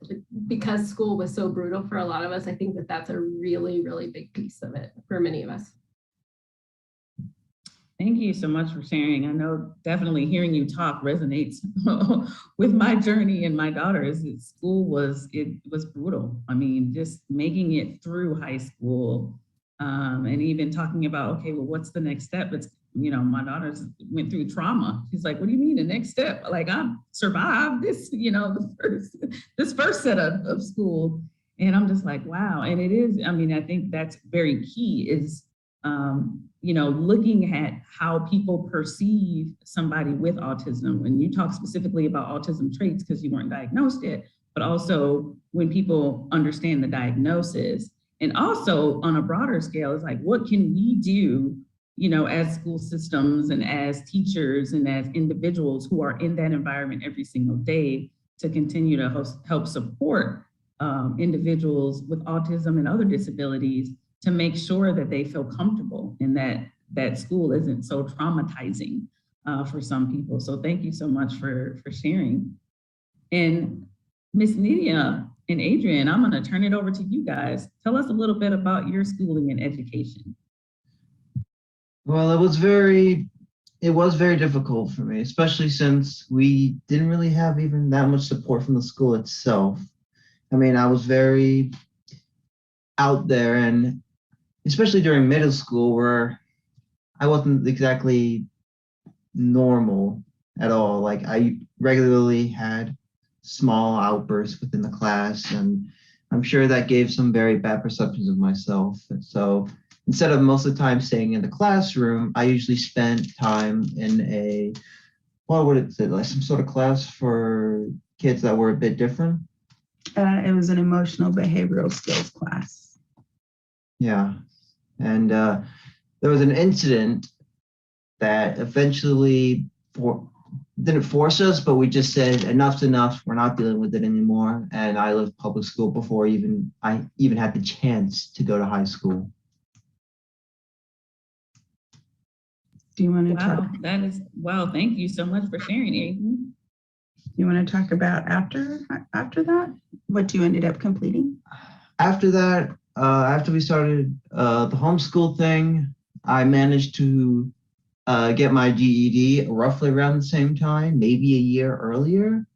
because school was so brutal for a lot of us, I think that that's a really, really big piece of it for many of us. Thank you so much for sharing. I know definitely hearing you talk resonates with my journey and my daughter's. School was brutal. I mean, just making it through high school and even talking about, okay, well, what's the next step? It's, you know, my daughter's went through trauma. She's like, what do you mean the next step? Like I survived this, you know, this first set of school. And I'm just like, wow. And it is, I mean, I think that's very key is, you know, looking at how people perceive somebody with autism. When you talk specifically about autism traits, because you weren't diagnosed yet, but also when people understand the diagnosis. And also on a broader scale, it's like, what can we do, you know, as school systems and as teachers and as individuals who are in that environment every single day to continue to help support individuals with autism and other disabilities to make sure that they feel comfortable and that school isn't so traumatizing for some people. So thank you so much for sharing. And Miss Nidia and Adrian, I'm gonna turn it over to you guys. Tell us a little bit about your schooling and education. Well, it was very difficult for me, especially since we didn't really have even that much support from the school itself. I mean, I was very out there, and especially during middle school where I wasn't exactly normal at all. Like I regularly had small outbursts within the class, and I'm sure that gave some very bad perceptions of myself. And so instead of most of the time staying in the classroom, I usually spent time in a, what would it say, like some sort of class for kids that were a bit different. It was an emotional behavioral skills class. Yeah. And there was an incident that eventually didn't force us, but we just said enough's enough. We're not dealing with it anymore. And I left public school before I even had the chance to go to high school. Do you want to Wow, talk? that is, wow, thank you so much for sharing, Aiden. You want to talk about after that, what you ended up completing? After that, after we started the homeschool thing, I managed to get my GED roughly around the same time, maybe a year earlier.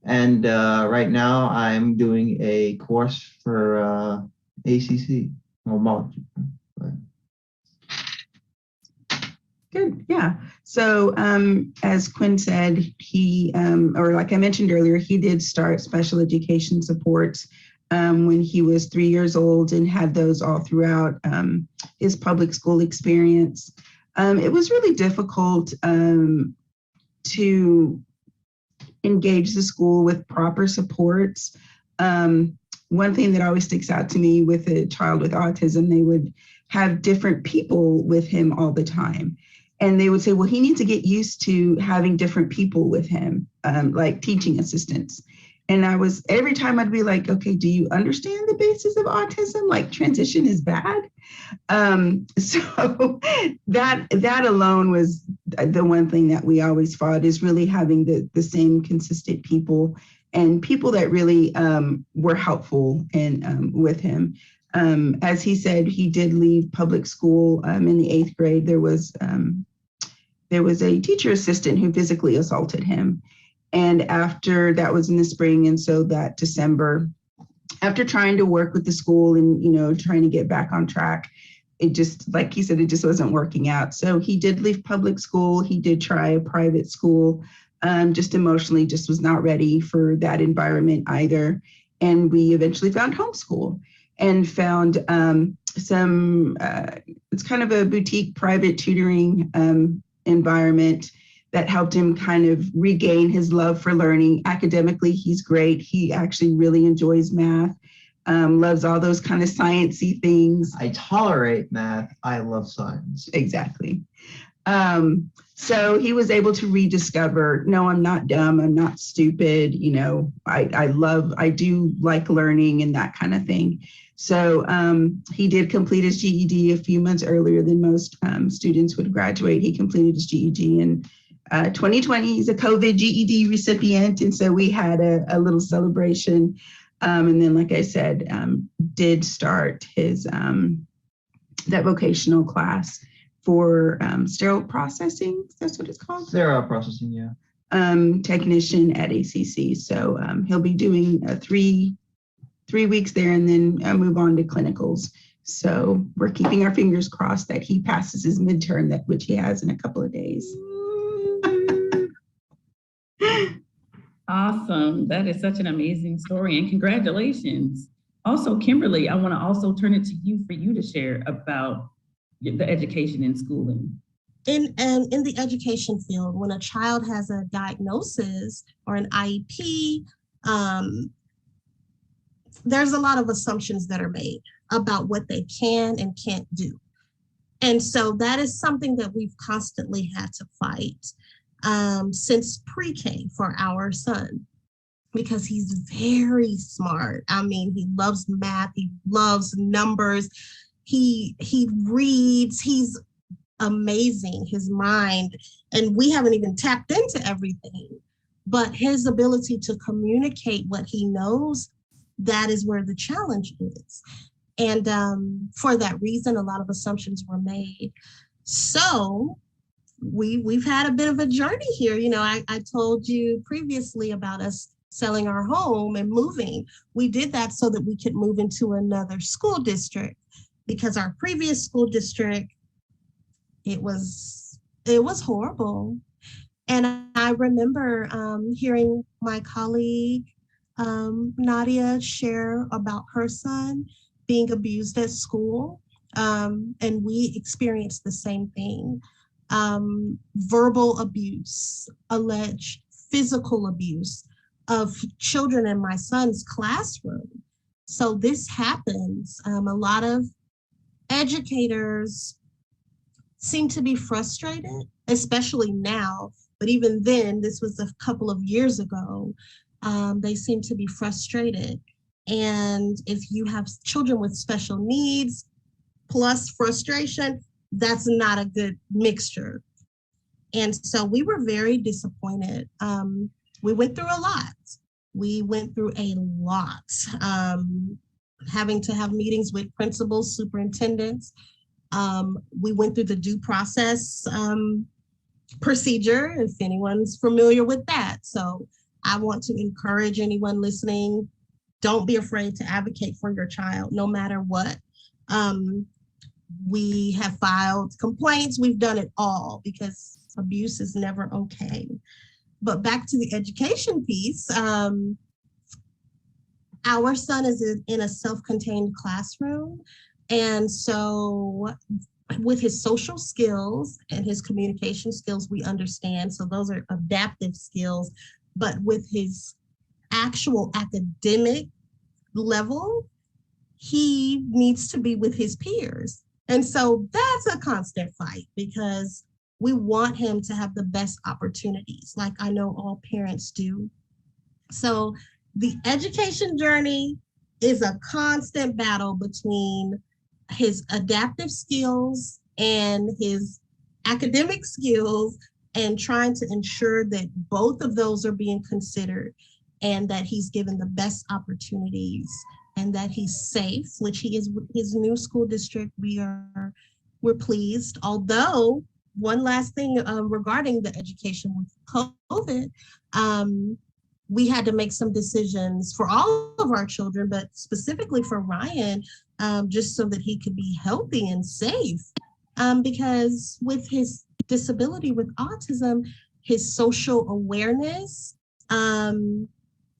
And right now I'm doing a course for ACC. Good, yeah. So as Quinn said, he, or like I mentioned earlier, he did start special education supports when he was 3 years old and had those all throughout his public school experience. It was really difficult to engage the school with proper supports. One thing that always sticks out to me with a child with autism, they would have different people with him all the time. And they would say, well, he needs to get used to having different people with him, like teaching assistants. And every time I'd be like, okay, do you understand the basis of autism? Like transition is bad. So that alone was the one thing that we always fought, is really having the same consistent people and people that really were helpful and with him. As he said, he did leave public school in the 8th grade. There was a teacher assistant who physically assaulted him. And after that was in the spring, and so that December, after trying to work with the school and, trying to get back on track, it just, like he said, it just wasn't working out. So he did leave public school. He did try a private school, just emotionally, just was not ready for that environment either. And we eventually found homeschool and found it's kind of a boutique private tutoring environment that helped him kind of regain his love for learning. Academically, he's great. He actually really enjoys math, loves all those kind of sciencey things. I tolerate math. I love science. Exactly. So he was able to rediscover, no, I'm not dumb. I'm not stupid. I do like learning and that kind of thing. So he did complete his GED a few months earlier than most students would graduate. He completed his GED in 2020. He's a COVID GED recipient. And so we had a little celebration. And then, like I said, did start his that vocational class for sterile processing. That's what it's called. Sterile processing, yeah. Technician at ACC. So he'll be doing 3 weeks there and then move on to clinicals. So we're keeping our fingers crossed that he passes his midterm, which he has in a couple of days. Awesome. That is such an amazing story, and congratulations. Also, Kimberly, I want to also turn it to you for you to share about the education and schooling. In the education field, when a child has a diagnosis or an IEP, there's a lot of assumptions that are made about what they can and can't do. And so that is something that we've constantly had to fight since pre-K for our son, because he's very smart. I mean, he loves math, he loves numbers, he reads, he's amazing, his mind, and we haven't even tapped into everything, but his ability to communicate what he knows, that is where the challenge is. And for that reason, a lot of assumptions were made. So we've had a bit of a journey here. I told you previously about us selling our home and moving. We did that so that we could move into another school district, because our previous school district, it was horrible. And I remember hearing my colleague, Nidia, share about her son being abused at school. And we experienced the same thing. Verbal abuse, alleged physical abuse of children in my son's classroom. So this happens. A lot of educators seem to be frustrated, especially now, but even then, this was a couple of years ago, they seem to be frustrated. And if you have children with special needs plus frustration, that's not a good mixture. And so we were very disappointed. We went through a lot. Having to have meetings with principals, superintendents. We went through the due process procedure, if anyone's familiar with that. So I want to encourage anyone listening, don't be afraid to advocate for your child, no matter what. We have filed complaints, we've done it all, because abuse is never okay. But back to the education piece, our son is in a self-contained classroom. And so with his social skills and his communication skills, we understand. So those are adaptive skills. But with his actual academic level, he needs to be with his peers. And so that's a constant fight, because we want him to have the best opportunities, like I know all parents do. So the education journey is a constant battle between his adaptive skills and his academic skills, and trying to ensure that both of those are being considered and that he's given the best opportunities and that he's safe, which he is with his new school district. We're pleased. Although, one last thing regarding the education with COVID, we had to make some decisions for all of our children, but specifically for Ryan, just so that he could be healthy and safe. Because with his disability with autism, his social awareness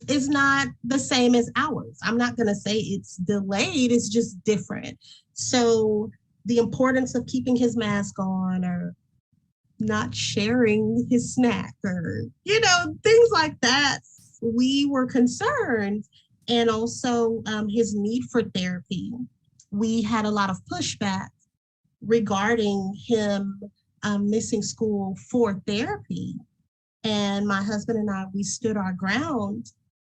is not the same as ours. I'm not going to say it's delayed, it's just different. So the importance of keeping his mask on, or not sharing his snack, or, things like that, we were concerned. And also his need for therapy. We had a lot of pushback regarding him missing school for therapy. And my husband and I, we stood our ground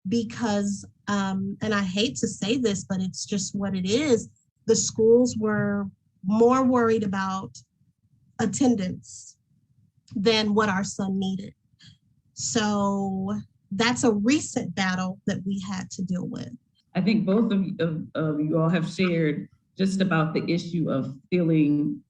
because, and I hate to say this, but it's just what it is, the schools were more worried about attendance than what our son needed. So that's a recent battle that we had to deal with. I think both of you all have shared just about the issue of feeling,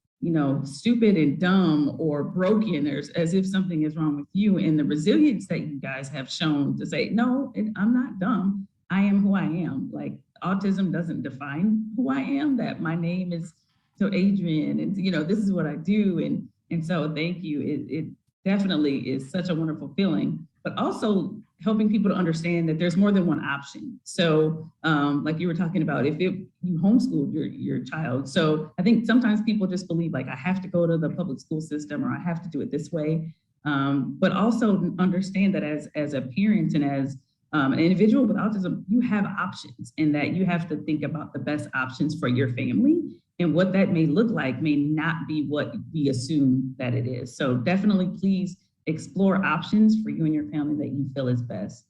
stupid and dumb or broken, or as if something is wrong with you, and the resilience that you guys have shown to say, no, I'm not dumb. I am who I am. Like, autism doesn't define who I am, that my name is Adrian, and this is what I do. And so thank you. It definitely is such a wonderful feeling, but also helping people to understand that there's more than one option. So like you were talking about, if you homeschooled your child. So I think sometimes people just believe, like, I have to go to the public school system, or I have to do it this way. But also understand that as a parent and as an individual with autism, you have options, and that you have to think about the best options for your family, and what that may look like may not be what we assume that it is. So definitely please explore options for you and your family that you feel is best.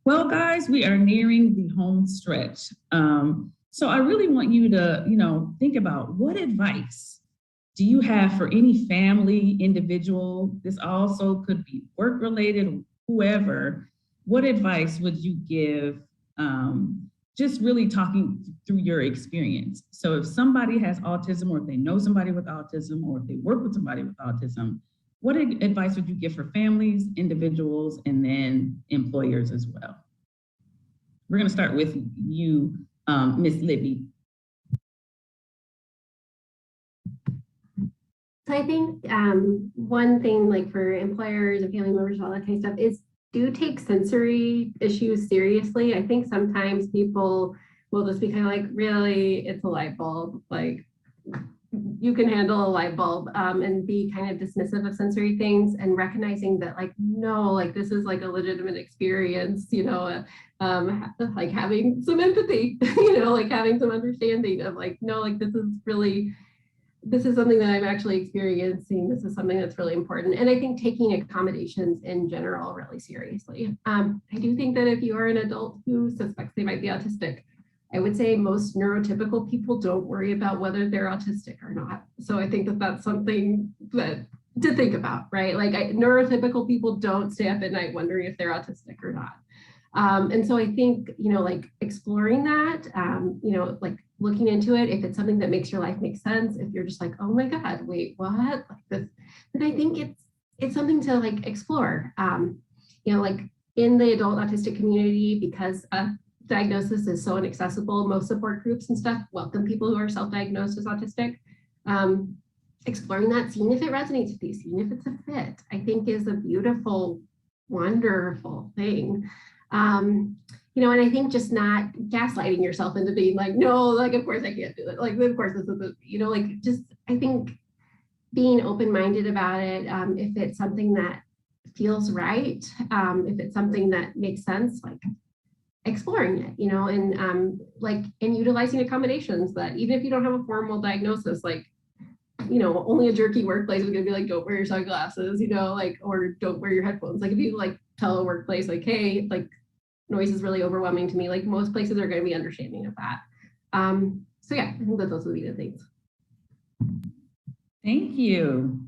Well, guys, we are nearing the home stretch. So I really want you to, think about, what advice do you have for any family, individual? This also could be work-related, whoever. What advice would you give, just really talking through your experience? So if somebody has autism, or if they know somebody with autism, or if they work with somebody with autism, what advice would you give for families, individuals, and then employers as well? We're going to start with you, Miss Libby. So I think one thing, like, for employers and family members, all that kind of stuff, is do take sensory issues seriously. I think sometimes people will just be kind of like, really, it's a light bulb. Like, you can handle a light bulb, and be kind of dismissive of sensory things, and recognizing that, like, no, like, this is like a legitimate experience, like having some empathy, like having some understanding of, like, no, like, this is something that I'm actually experiencing. This is something that's really important. And I think taking accommodations in general really seriously. I do think that if you are an adult who suspects they might be autistic, I would say most neurotypical people don't worry about whether they're autistic or not. So I think that that's something that to think about, right? Like, neurotypical people don't stay up at night wondering if they're autistic or not. And so I think, like, exploring that, like, looking into it, if it's something that makes your life make sense, if you're just like, oh my God, wait, what? Like this, then I think it's something to, like, explore. Like, in the adult autistic community, because diagnosis is so inaccessible, most support groups and stuff welcome people who are self-diagnosed as autistic. Exploring that, seeing if it resonates with you, seeing if it's a fit, I think is a beautiful, wonderful thing. And I think just not gaslighting yourself into being like, no, like, of course I can't do it. Like, of course this is, like, just, I think being open-minded about it. If it's something that feels right, if it's something that makes sense, like, exploring it, and and utilizing accommodations that, even if you don't have a formal diagnosis, like, only a jerky workplace is gonna be like, don't wear your sunglasses, or don't wear your headphones. Like, if you, like, tell a workplace, like, hey, like, noise is really overwhelming to me, like, most places are going to be understanding of that. So yeah, I think that those would be the things. Thank you,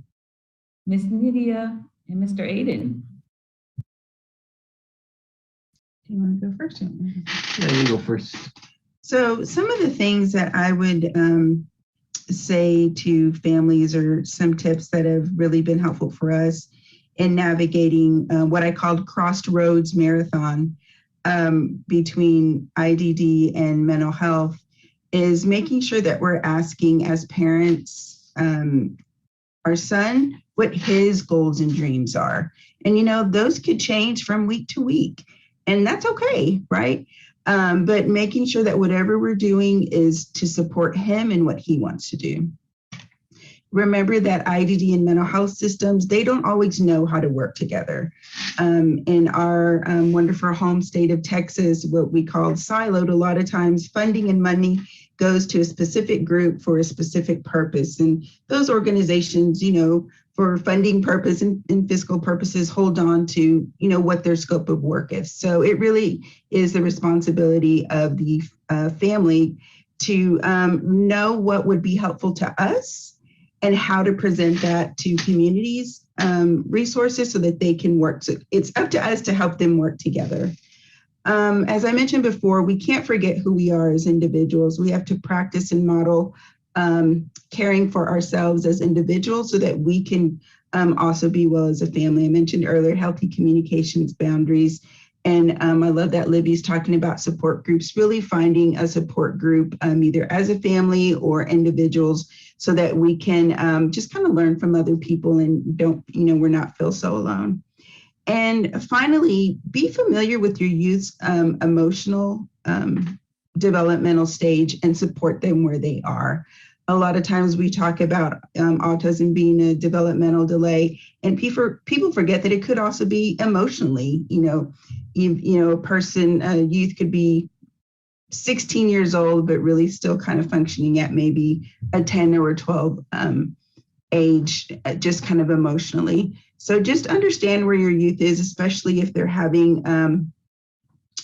Miss Nidia and Mr. Aiden. Do you want to go first? Yeah, you go first. So some of the things that I would say to families are some tips that have really been helpful for us in navigating what I called crossroads marathon between IDD and mental health is making sure that we're asking as parents, our son, what his goals and dreams are. And, you know, those could change from week to week, and that's okay, right? But making sure that whatever we're doing is to support him and what he wants to do. Remember that IDD and mental health systems, they don't always know how to work together. In our wonderful home state of Texas, what we call siloed, a lot of times funding and money goes to a specific group for a specific purpose. And those organizations, you know, for funding purpose and fiscal purposes, hold on to, you know, what their scope of work is. So it really is the responsibility of the family to know what would be helpful to us and how to present that to communities, resources so that they can work. So it's up to us to help them work together. As I mentioned before, we can't forget who we are as individuals. We have to practice and model caring for ourselves as individuals so that we can also be well as a family. I mentioned earlier, healthy communications, boundaries. And I love that Libby's talking about support groups, really finding a support group either as a family or individuals so that we can just kind of learn from other people and don't, you know, we're not feel so alone. And finally, be familiar with your youth's emotional developmental stage and support them where they are. A lot of times we talk about autism being a developmental delay, and people forget that it could also be emotionally. You know, a person, a youth could be 16 years old, but really still kind of functioning at maybe a 10 or a 12 age, just kind of emotionally. So just understand where your youth is, especially if they're having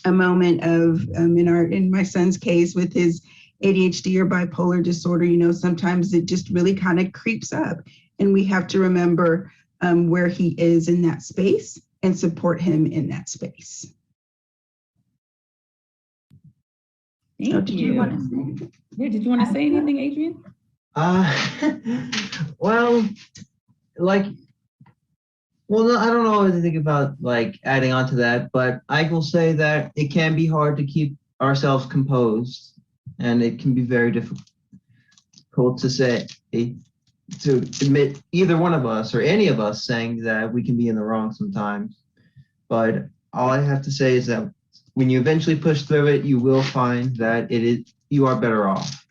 a moment of, in my son's case with his ADHD or bipolar disorder, you know, sometimes it just really kind of creeps up, and we have to remember where he is in that space and support him in that space. Thank you. Yeah, did you want to say anything, Adrian? Well, no, I don't know what to think about like adding on to that, but I will say that it can be hard to keep ourselves composed, and it can be very difficult to say, to admit either one of us or any of us saying that we can be in the wrong sometimes. But all I have to say is that when you eventually push through it, you will find that you are better off,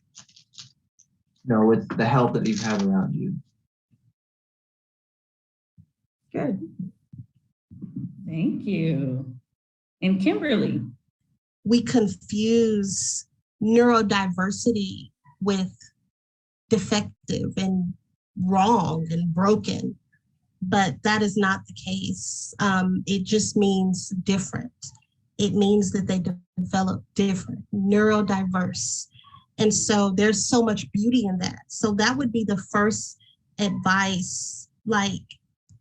you know, with the help that you have around you. Good. Thank you. And Kimberly. We confuse neurodiversity with defective and wrong and broken, but that is not the case. It just means different. It means that they develop different, neurodiverse. And so there's so much beauty in that. So that would be the first advice. Like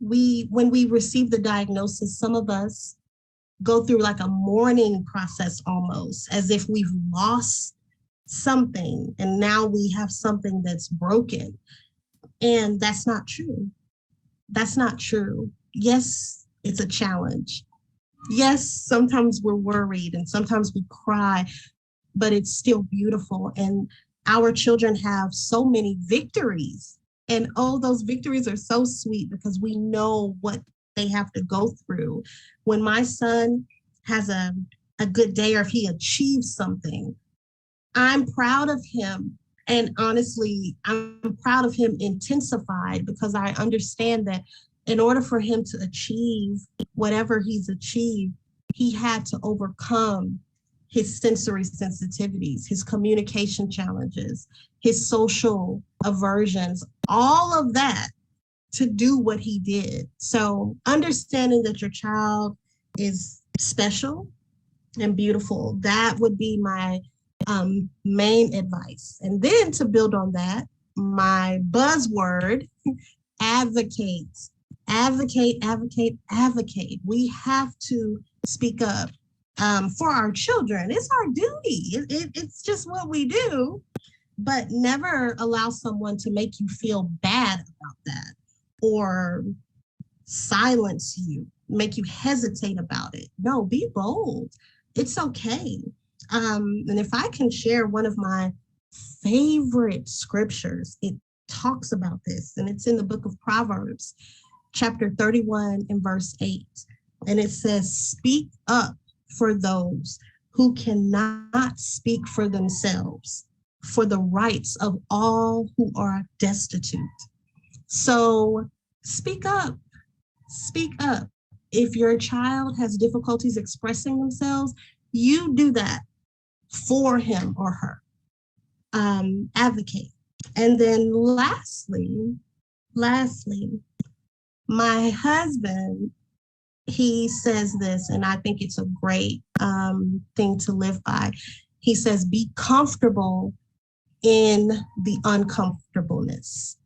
when we receive the diagnosis, some of us go through like a mourning process almost, as if we've lost something and now we have something that's broken. And that's not true. That's not true. Yes, it's a challenge. Yes, sometimes we're worried and sometimes we cry, but it's still beautiful. And our children have so many victories. And oh, those victories are so sweet because we know what they have to go through. When my son has a good day or if he achieves something, I'm proud of him. And honestly, I'm proud of him intensified because I understand that in order for him to achieve whatever he's achieved, he had to overcome his sensory sensitivities, his communication challenges, his social aversions, all of that to do what he did. So understanding that your child is special and beautiful, that would be my main advice. And then to build on that, my buzzword, advocate. Advocate, advocate, advocate. We have to speak up for our children. It's our duty. It's just what we do, but never allow someone to make you feel bad about that or silence you, make you hesitate about it. No, be bold. It's okay. And if I can share one of my favorite scriptures, it talks about this, and it's in the book of Proverbs, chapter 31 and verse 8. And it says, speak up for those who cannot speak for themselves, for the rights of all who are destitute. So speak up. Speak up. If your child has difficulties expressing themselves, you do that for him or her. Advocate. And then lastly, my husband, he says this, and I think it's a great thing to live by. He says, be comfortable in the uncomfortableness.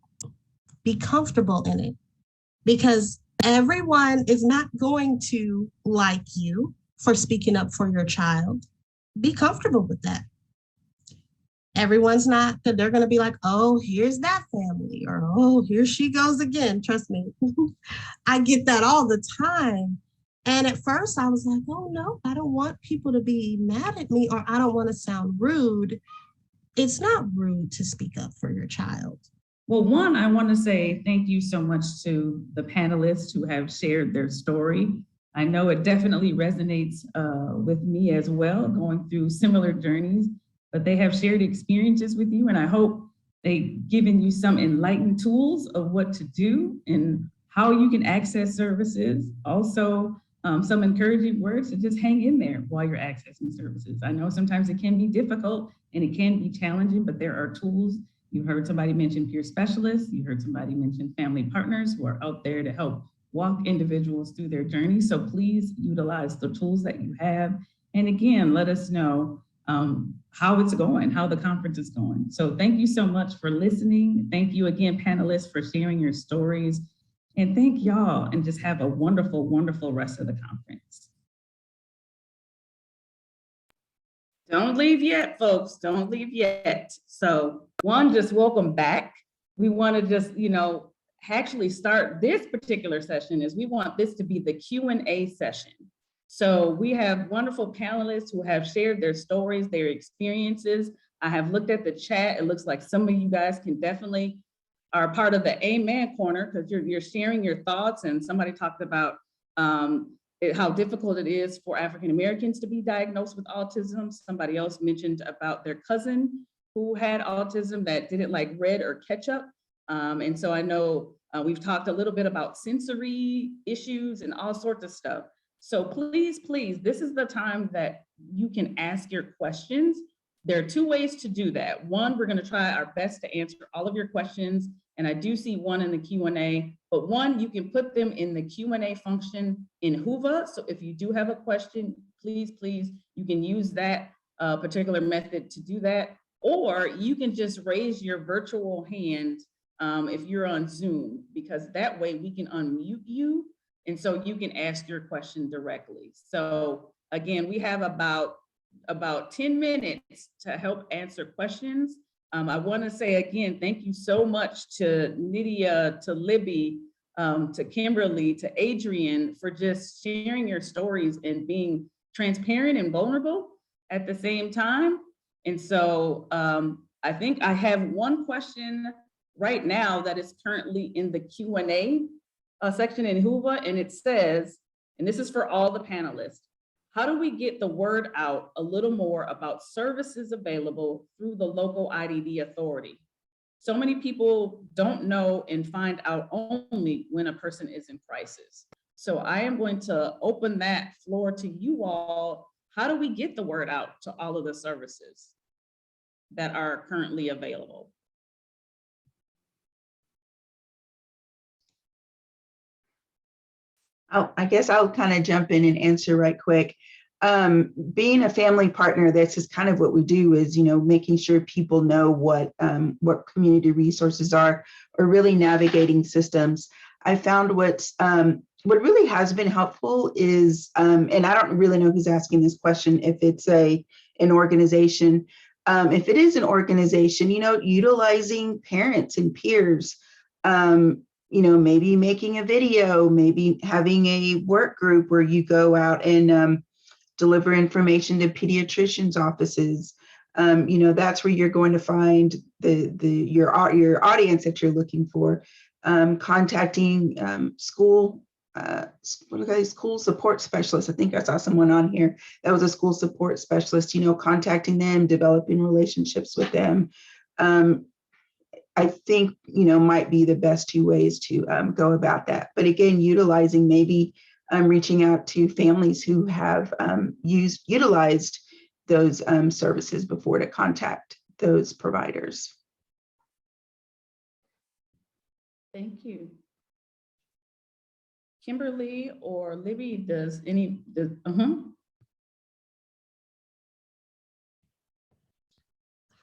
Be comfortable in it, because everyone is not going to like you for speaking up for your child. Be comfortable with that. Everyone's not, they're going to be like, oh, here's that family, or oh, here she goes again. Trust me. I get that all the time. And at first I was like, oh no, I don't want people to be mad at me, or I don't want to sound rude. It's not rude to speak up for your child. Well, one, I want to say thank you so much to the panelists who have shared their story. I know it definitely resonates with me as well, going through similar journeys, but they have shared experiences with you, and I hope they've given you some enlightened tools of what to do and how you can access services. Also, some encouraging words to just hang in there while you're accessing services. I know sometimes it can be difficult and it can be challenging, but there are tools. You heard somebody mention peer specialists. You heard somebody mention family partners who are out there to help walk individuals through their journey. So please utilize the tools that you have. And again, let us know how it's going, how the conference is going. So thank you so much for listening. Thank you again, panelists, for sharing your stories. And thank y'all, and just have a wonderful, wonderful rest of the conference. Don't leave yet, folks, don't leave yet. So one, just welcome back. We want to just, actually start this particular session is we want this to be the Q&A session. So we have wonderful panelists who have shared their stories, their experiences. I have looked at the chat. It looks like some of you guys can definitely are part of the Amen Corner, because you're sharing your thoughts, and somebody talked about how difficult it is for African Americans to be diagnosed with autism. Somebody else mentioned about their cousin who had autism that didn't like red or ketchup. And so I know we've talked a little bit about sensory issues and all sorts of stuff. So please, please, this is the time that you can ask your questions. There are two ways to do that. One, we're going to try our best to answer all of your questions. And I do see one in the Q&A, but one, you can put them in the Q&A function in Whova. So if you do have a question, please, you can use that particular method to do that. Or you can just raise your virtual hand if you're on Zoom, because that way we can unmute you. And so you can ask your question directly. So again, we have about 10 minutes to help answer questions. I want to say again, thank you so much to Nidia, to Libby, to Kimberly, to Adrian for just sharing your stories and being transparent and vulnerable at the same time. And so I think I have one question right now that is currently in the Q&A section in Whova, and it says, and this is for all the panelists, how do we get the word out a little more about services available through the local IDD authority? So many people don't know and find out only when a person is in crisis. So I am going to open that floor to you all. How do we get the word out to all of the services that are currently available? Oh, I guess I'll kind of jump in and answer right quick. Being a family partner, that's just kind of what we do is, making sure people know what community resources are, or really navigating systems. I found what's what really has been helpful is, and I don't really know who's asking this question, if it's an organization. If it is an organization, utilizing parents and peers, maybe making a video, maybe having a work group where you go out and deliver information to pediatricians' offices. That's where you're going to find your audience that you're looking for. Contacting school support specialists. I think I saw someone on here that was a school support specialist. Contacting them, developing relationships with them. I think might be the best two ways to go about that. But again, utilizing maybe reaching out to families who have utilized those services before to contact those providers. Thank you. Kimberly or Libby,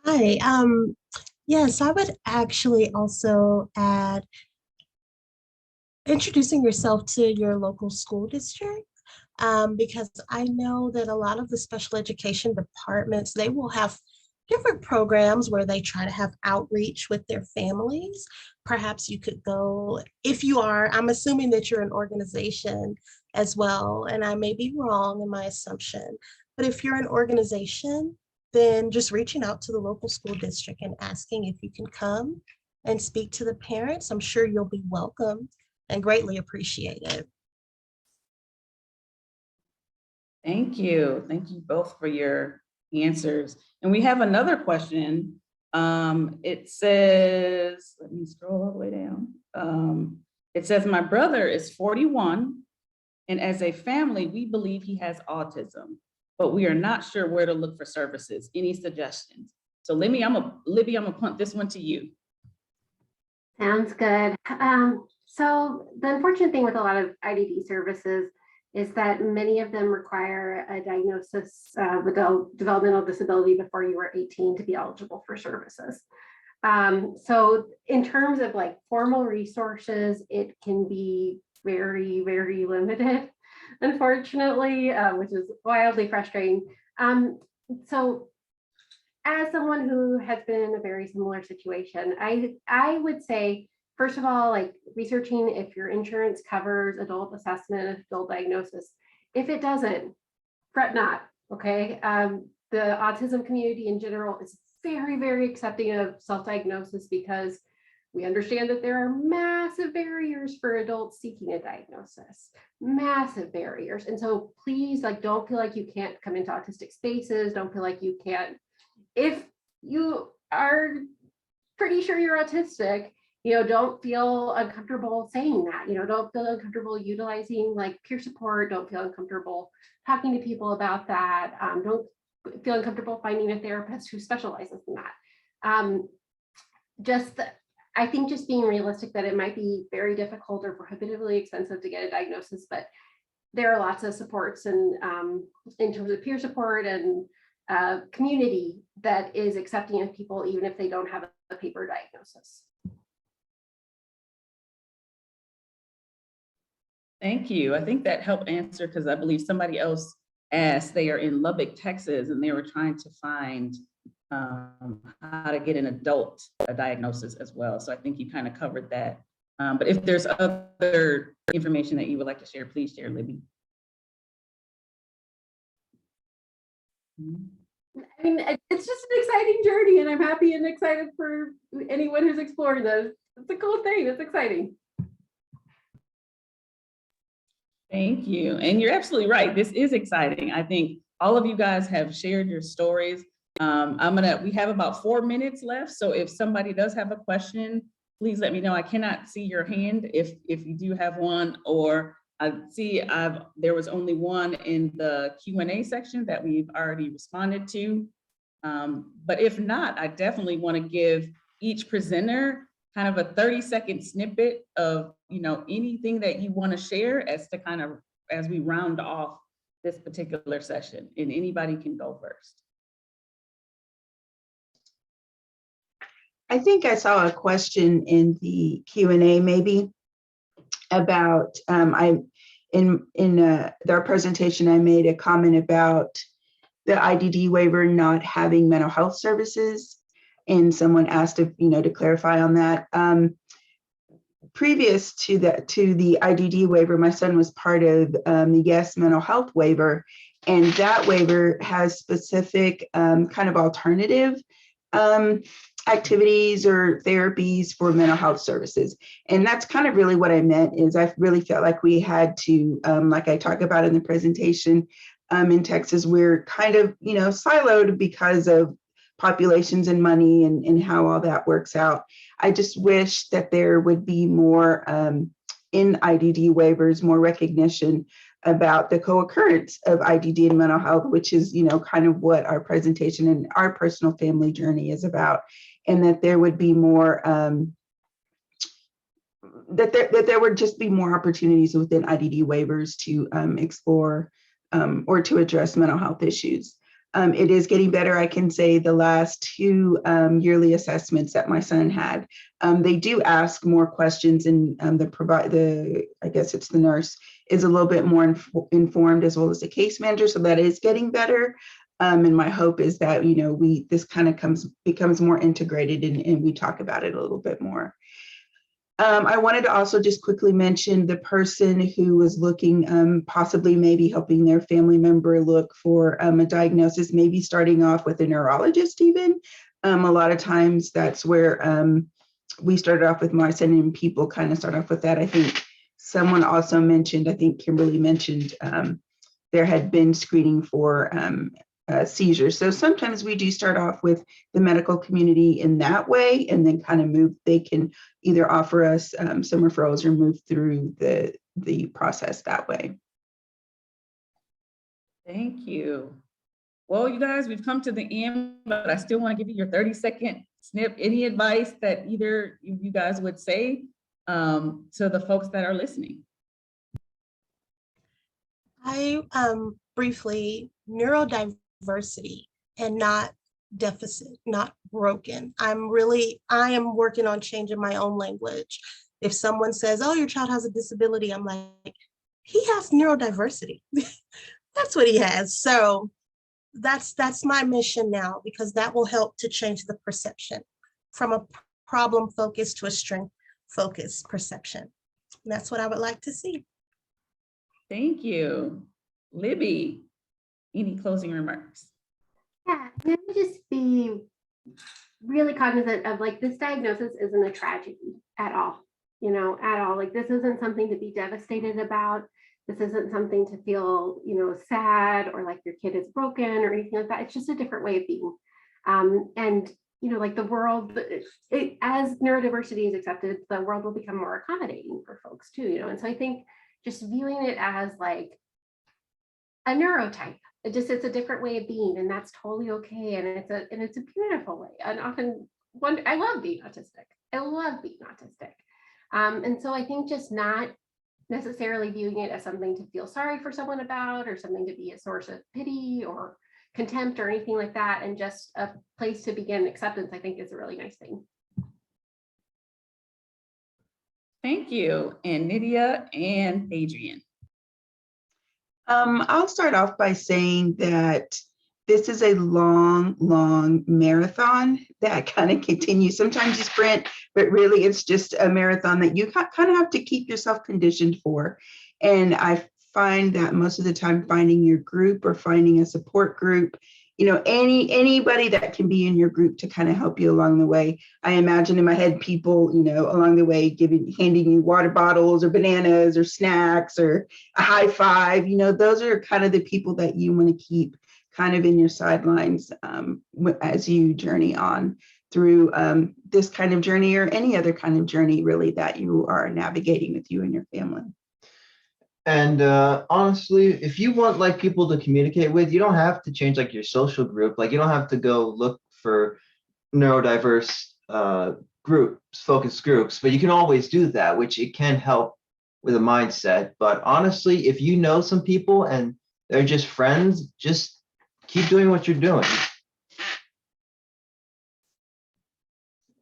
Hi, yes, I would actually also add introducing yourself to your local school district, because I know that a lot of the special education departments, they will have different programs where they try to have outreach with their families. Perhaps you could go, if you are, I'm assuming that you're an organization as well, and I may be wrong in my assumption, but if you're an organization, then just reaching out to the local school district and asking if you can come and speak to the parents. I'm sure you'll be welcome and greatly appreciated. Thank you. Thank you both for your answers. And we have another question. It says, let me scroll all the way down. It says, my brother is 41, and as a family, we believe he has autism, but we are not sure where to look for services. Any suggestions? So Libby, I'm gonna punt this one to you. Sounds good. So the unfortunate thing with a lot of IDD services is that many of them require a diagnosis with a developmental disability before you were 18 to be eligible for services. So in terms of like formal resources, it can be very, very limited, unfortunately, which is wildly frustrating. So as someone who has been in a very similar situation, I would say, first of all, like researching if your insurance covers adult assessment, adult diagnosis. If it doesn't, fret not, okay? The autism community in general is very, very accepting of self-diagnosis because we understand that there are massive barriers for adults seeking a diagnosis, massive barriers. And so please, like, don't feel like you can't come into autistic spaces. Don't feel like you can't, if you are pretty sure you're autistic, don't feel uncomfortable saying that, don't feel uncomfortable utilizing like peer support, don't feel uncomfortable talking to people about that. Don't feel uncomfortable finding a therapist who specializes in that. I think just being realistic that it might be very difficult or prohibitively expensive to get a diagnosis, but there are lots of supports and in terms of peer support and community that is accepting of people, even if they don't have a paper diagnosis. Thank you. I think that helped answer, because I believe somebody else asked, they are in Lubbock, Texas, and they were trying to find how to get an adult diagnosis as well. So I think you kind of covered that. But if there's other information that you would like to share, please share, Libby. I mean, it's just an exciting journey, and I'm happy and excited for anyone who's exploring this. It's a cool thing. It's exciting. Thank you. And you're absolutely right. This is exciting. I think all of you guys have shared your stories. We have about 4 minutes left. So if somebody does have a question, please let me know. I cannot see your hand if you do have one, or I see there was only one in the Q&A section that we've already responded to. But if not, I definitely want to give each presenter kind of a 30-second snippet of anything that you want to share as we round off this particular session, and anybody can go first. I think I saw a question in the Q&A maybe about, in our presentation, I made a comment about the IDD waiver not having mental health services, and someone asked if, to clarify on that. Previous to the IDD waiver, my son was part of the Yes mental health waiver, and that waiver has specific kind of alternative activities or therapies for mental health services. And that's kind of really what I meant, is I really felt like we had to, like I talk about in the presentation, in Texas, we're kind of, siloed because of populations and money and how all that works out. I just wish that there would be more in IDD waivers, more recognition about the co-occurrence of IDD and mental health, which is, kind of what our presentation and our personal family journey is about. And that there would be more, that there would just be more opportunities within IDD waivers to explore or to address mental health issues. It is getting better. I can say the last 2 yearly assessments that my son had, they do ask more questions, and I guess it's the nurse, is a little bit more informed, as well as the case manager. So that is getting better. And my hope is that, this kind of becomes more integrated and we talk about it a little bit more. I wanted to also just quickly mention the person who was looking, possibly maybe helping their family member look for a diagnosis, maybe starting off with a neurologist even. A lot of times that's where we started off with my son, and people kind of start off with that. I think someone also mentioned, I think Kimberly mentioned, there had been screening for seizures. So sometimes we do start off with the medical community in that way, and then kind of move. They can either offer us some referrals or move through the process that way. Thank you. Well, you guys, we've come to the end, but I still want to give you your 30-second snip. Any advice that either of you guys would say to the folks that are listening? I briefly, neurodiversity and not deficit, not broken. I am working on changing my own language. If someone says, oh, your child has a disability, I'm like, he has neurodiversity. That's what he has. So that's my mission now, because that will help to change the perception from a problem focused to a strength focused perception. And that's what I would like to see. Thank you. Libby, any closing remarks? Yeah, let me just be really cognizant of, like, this diagnosis isn't a tragedy at all, at all. Like, this isn't something to be devastated about. This isn't something to feel, sad or like your kid is broken or anything like that. It's just a different way of being. And, like the world, as neurodiversity is accepted, the world will become more accommodating for folks too, And so I think just viewing it as like a neurotype, it's a different way of being, and that's totally okay. And it's a beautiful way. And often I love being autistic. And so I think just not necessarily viewing it as something to feel sorry for someone about, or something to be a source of pity or contempt or anything like that, and just a place to begin acceptance, I think, is a really nice thing. Thank you. And Nidia and Adrian. I'll start off by saying that this is a long, long marathon that kind of continues. Sometimes you sprint, but really it's just a marathon that you kind of have to keep yourself conditioned for. And I find that most of the time finding your group or finding a support group, anybody that can be in your group to kind of help you along the way. I imagine in my head people, along the way handing you water bottles or bananas or snacks or a high five. Those are kind of the people that you want to keep kind of in your sidelines as you journey on through this kind of journey, or any other kind of journey really that you are navigating with you and your family. And honestly, if you want like people to communicate with, you don't have to change like your social group. Like you don't have to go look for neurodiverse focus groups, but you can always do that, which it can help with a mindset. But honestly, if you know some people and they're just friends, just keep doing what you're doing.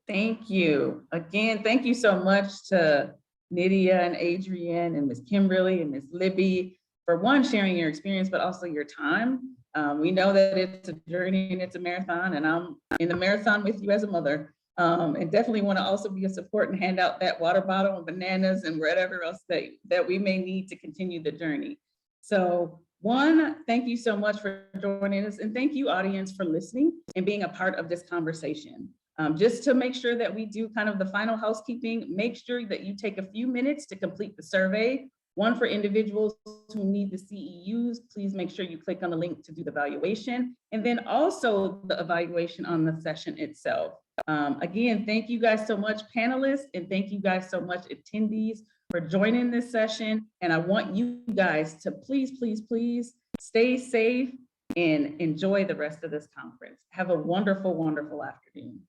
Thank you. Again, thank you so much to Nidia and Adrian and Miss Kimberly and Miss Libby for one, sharing your experience, but also your time. We know that it's a journey and it's a marathon, and I'm in the marathon with you as a mother. And definitely want to also be a support and hand out that water bottle and bananas and whatever else that we may need to continue the journey. So one, thank you so much for joining us, and thank you, audience, for listening and being a part of this conversation. Just to make sure that we do kind of the final housekeeping, make sure that you take a few minutes to complete the survey. One for individuals who need the CEUs, please make sure you click on the link to do the evaluation, and then also the evaluation on the session itself. Again, thank you guys so much, panelists, and thank you guys so much, attendees, for joining this session. And I want you guys to please, please, please stay safe and enjoy the rest of this conference. Have a wonderful, wonderful afternoon.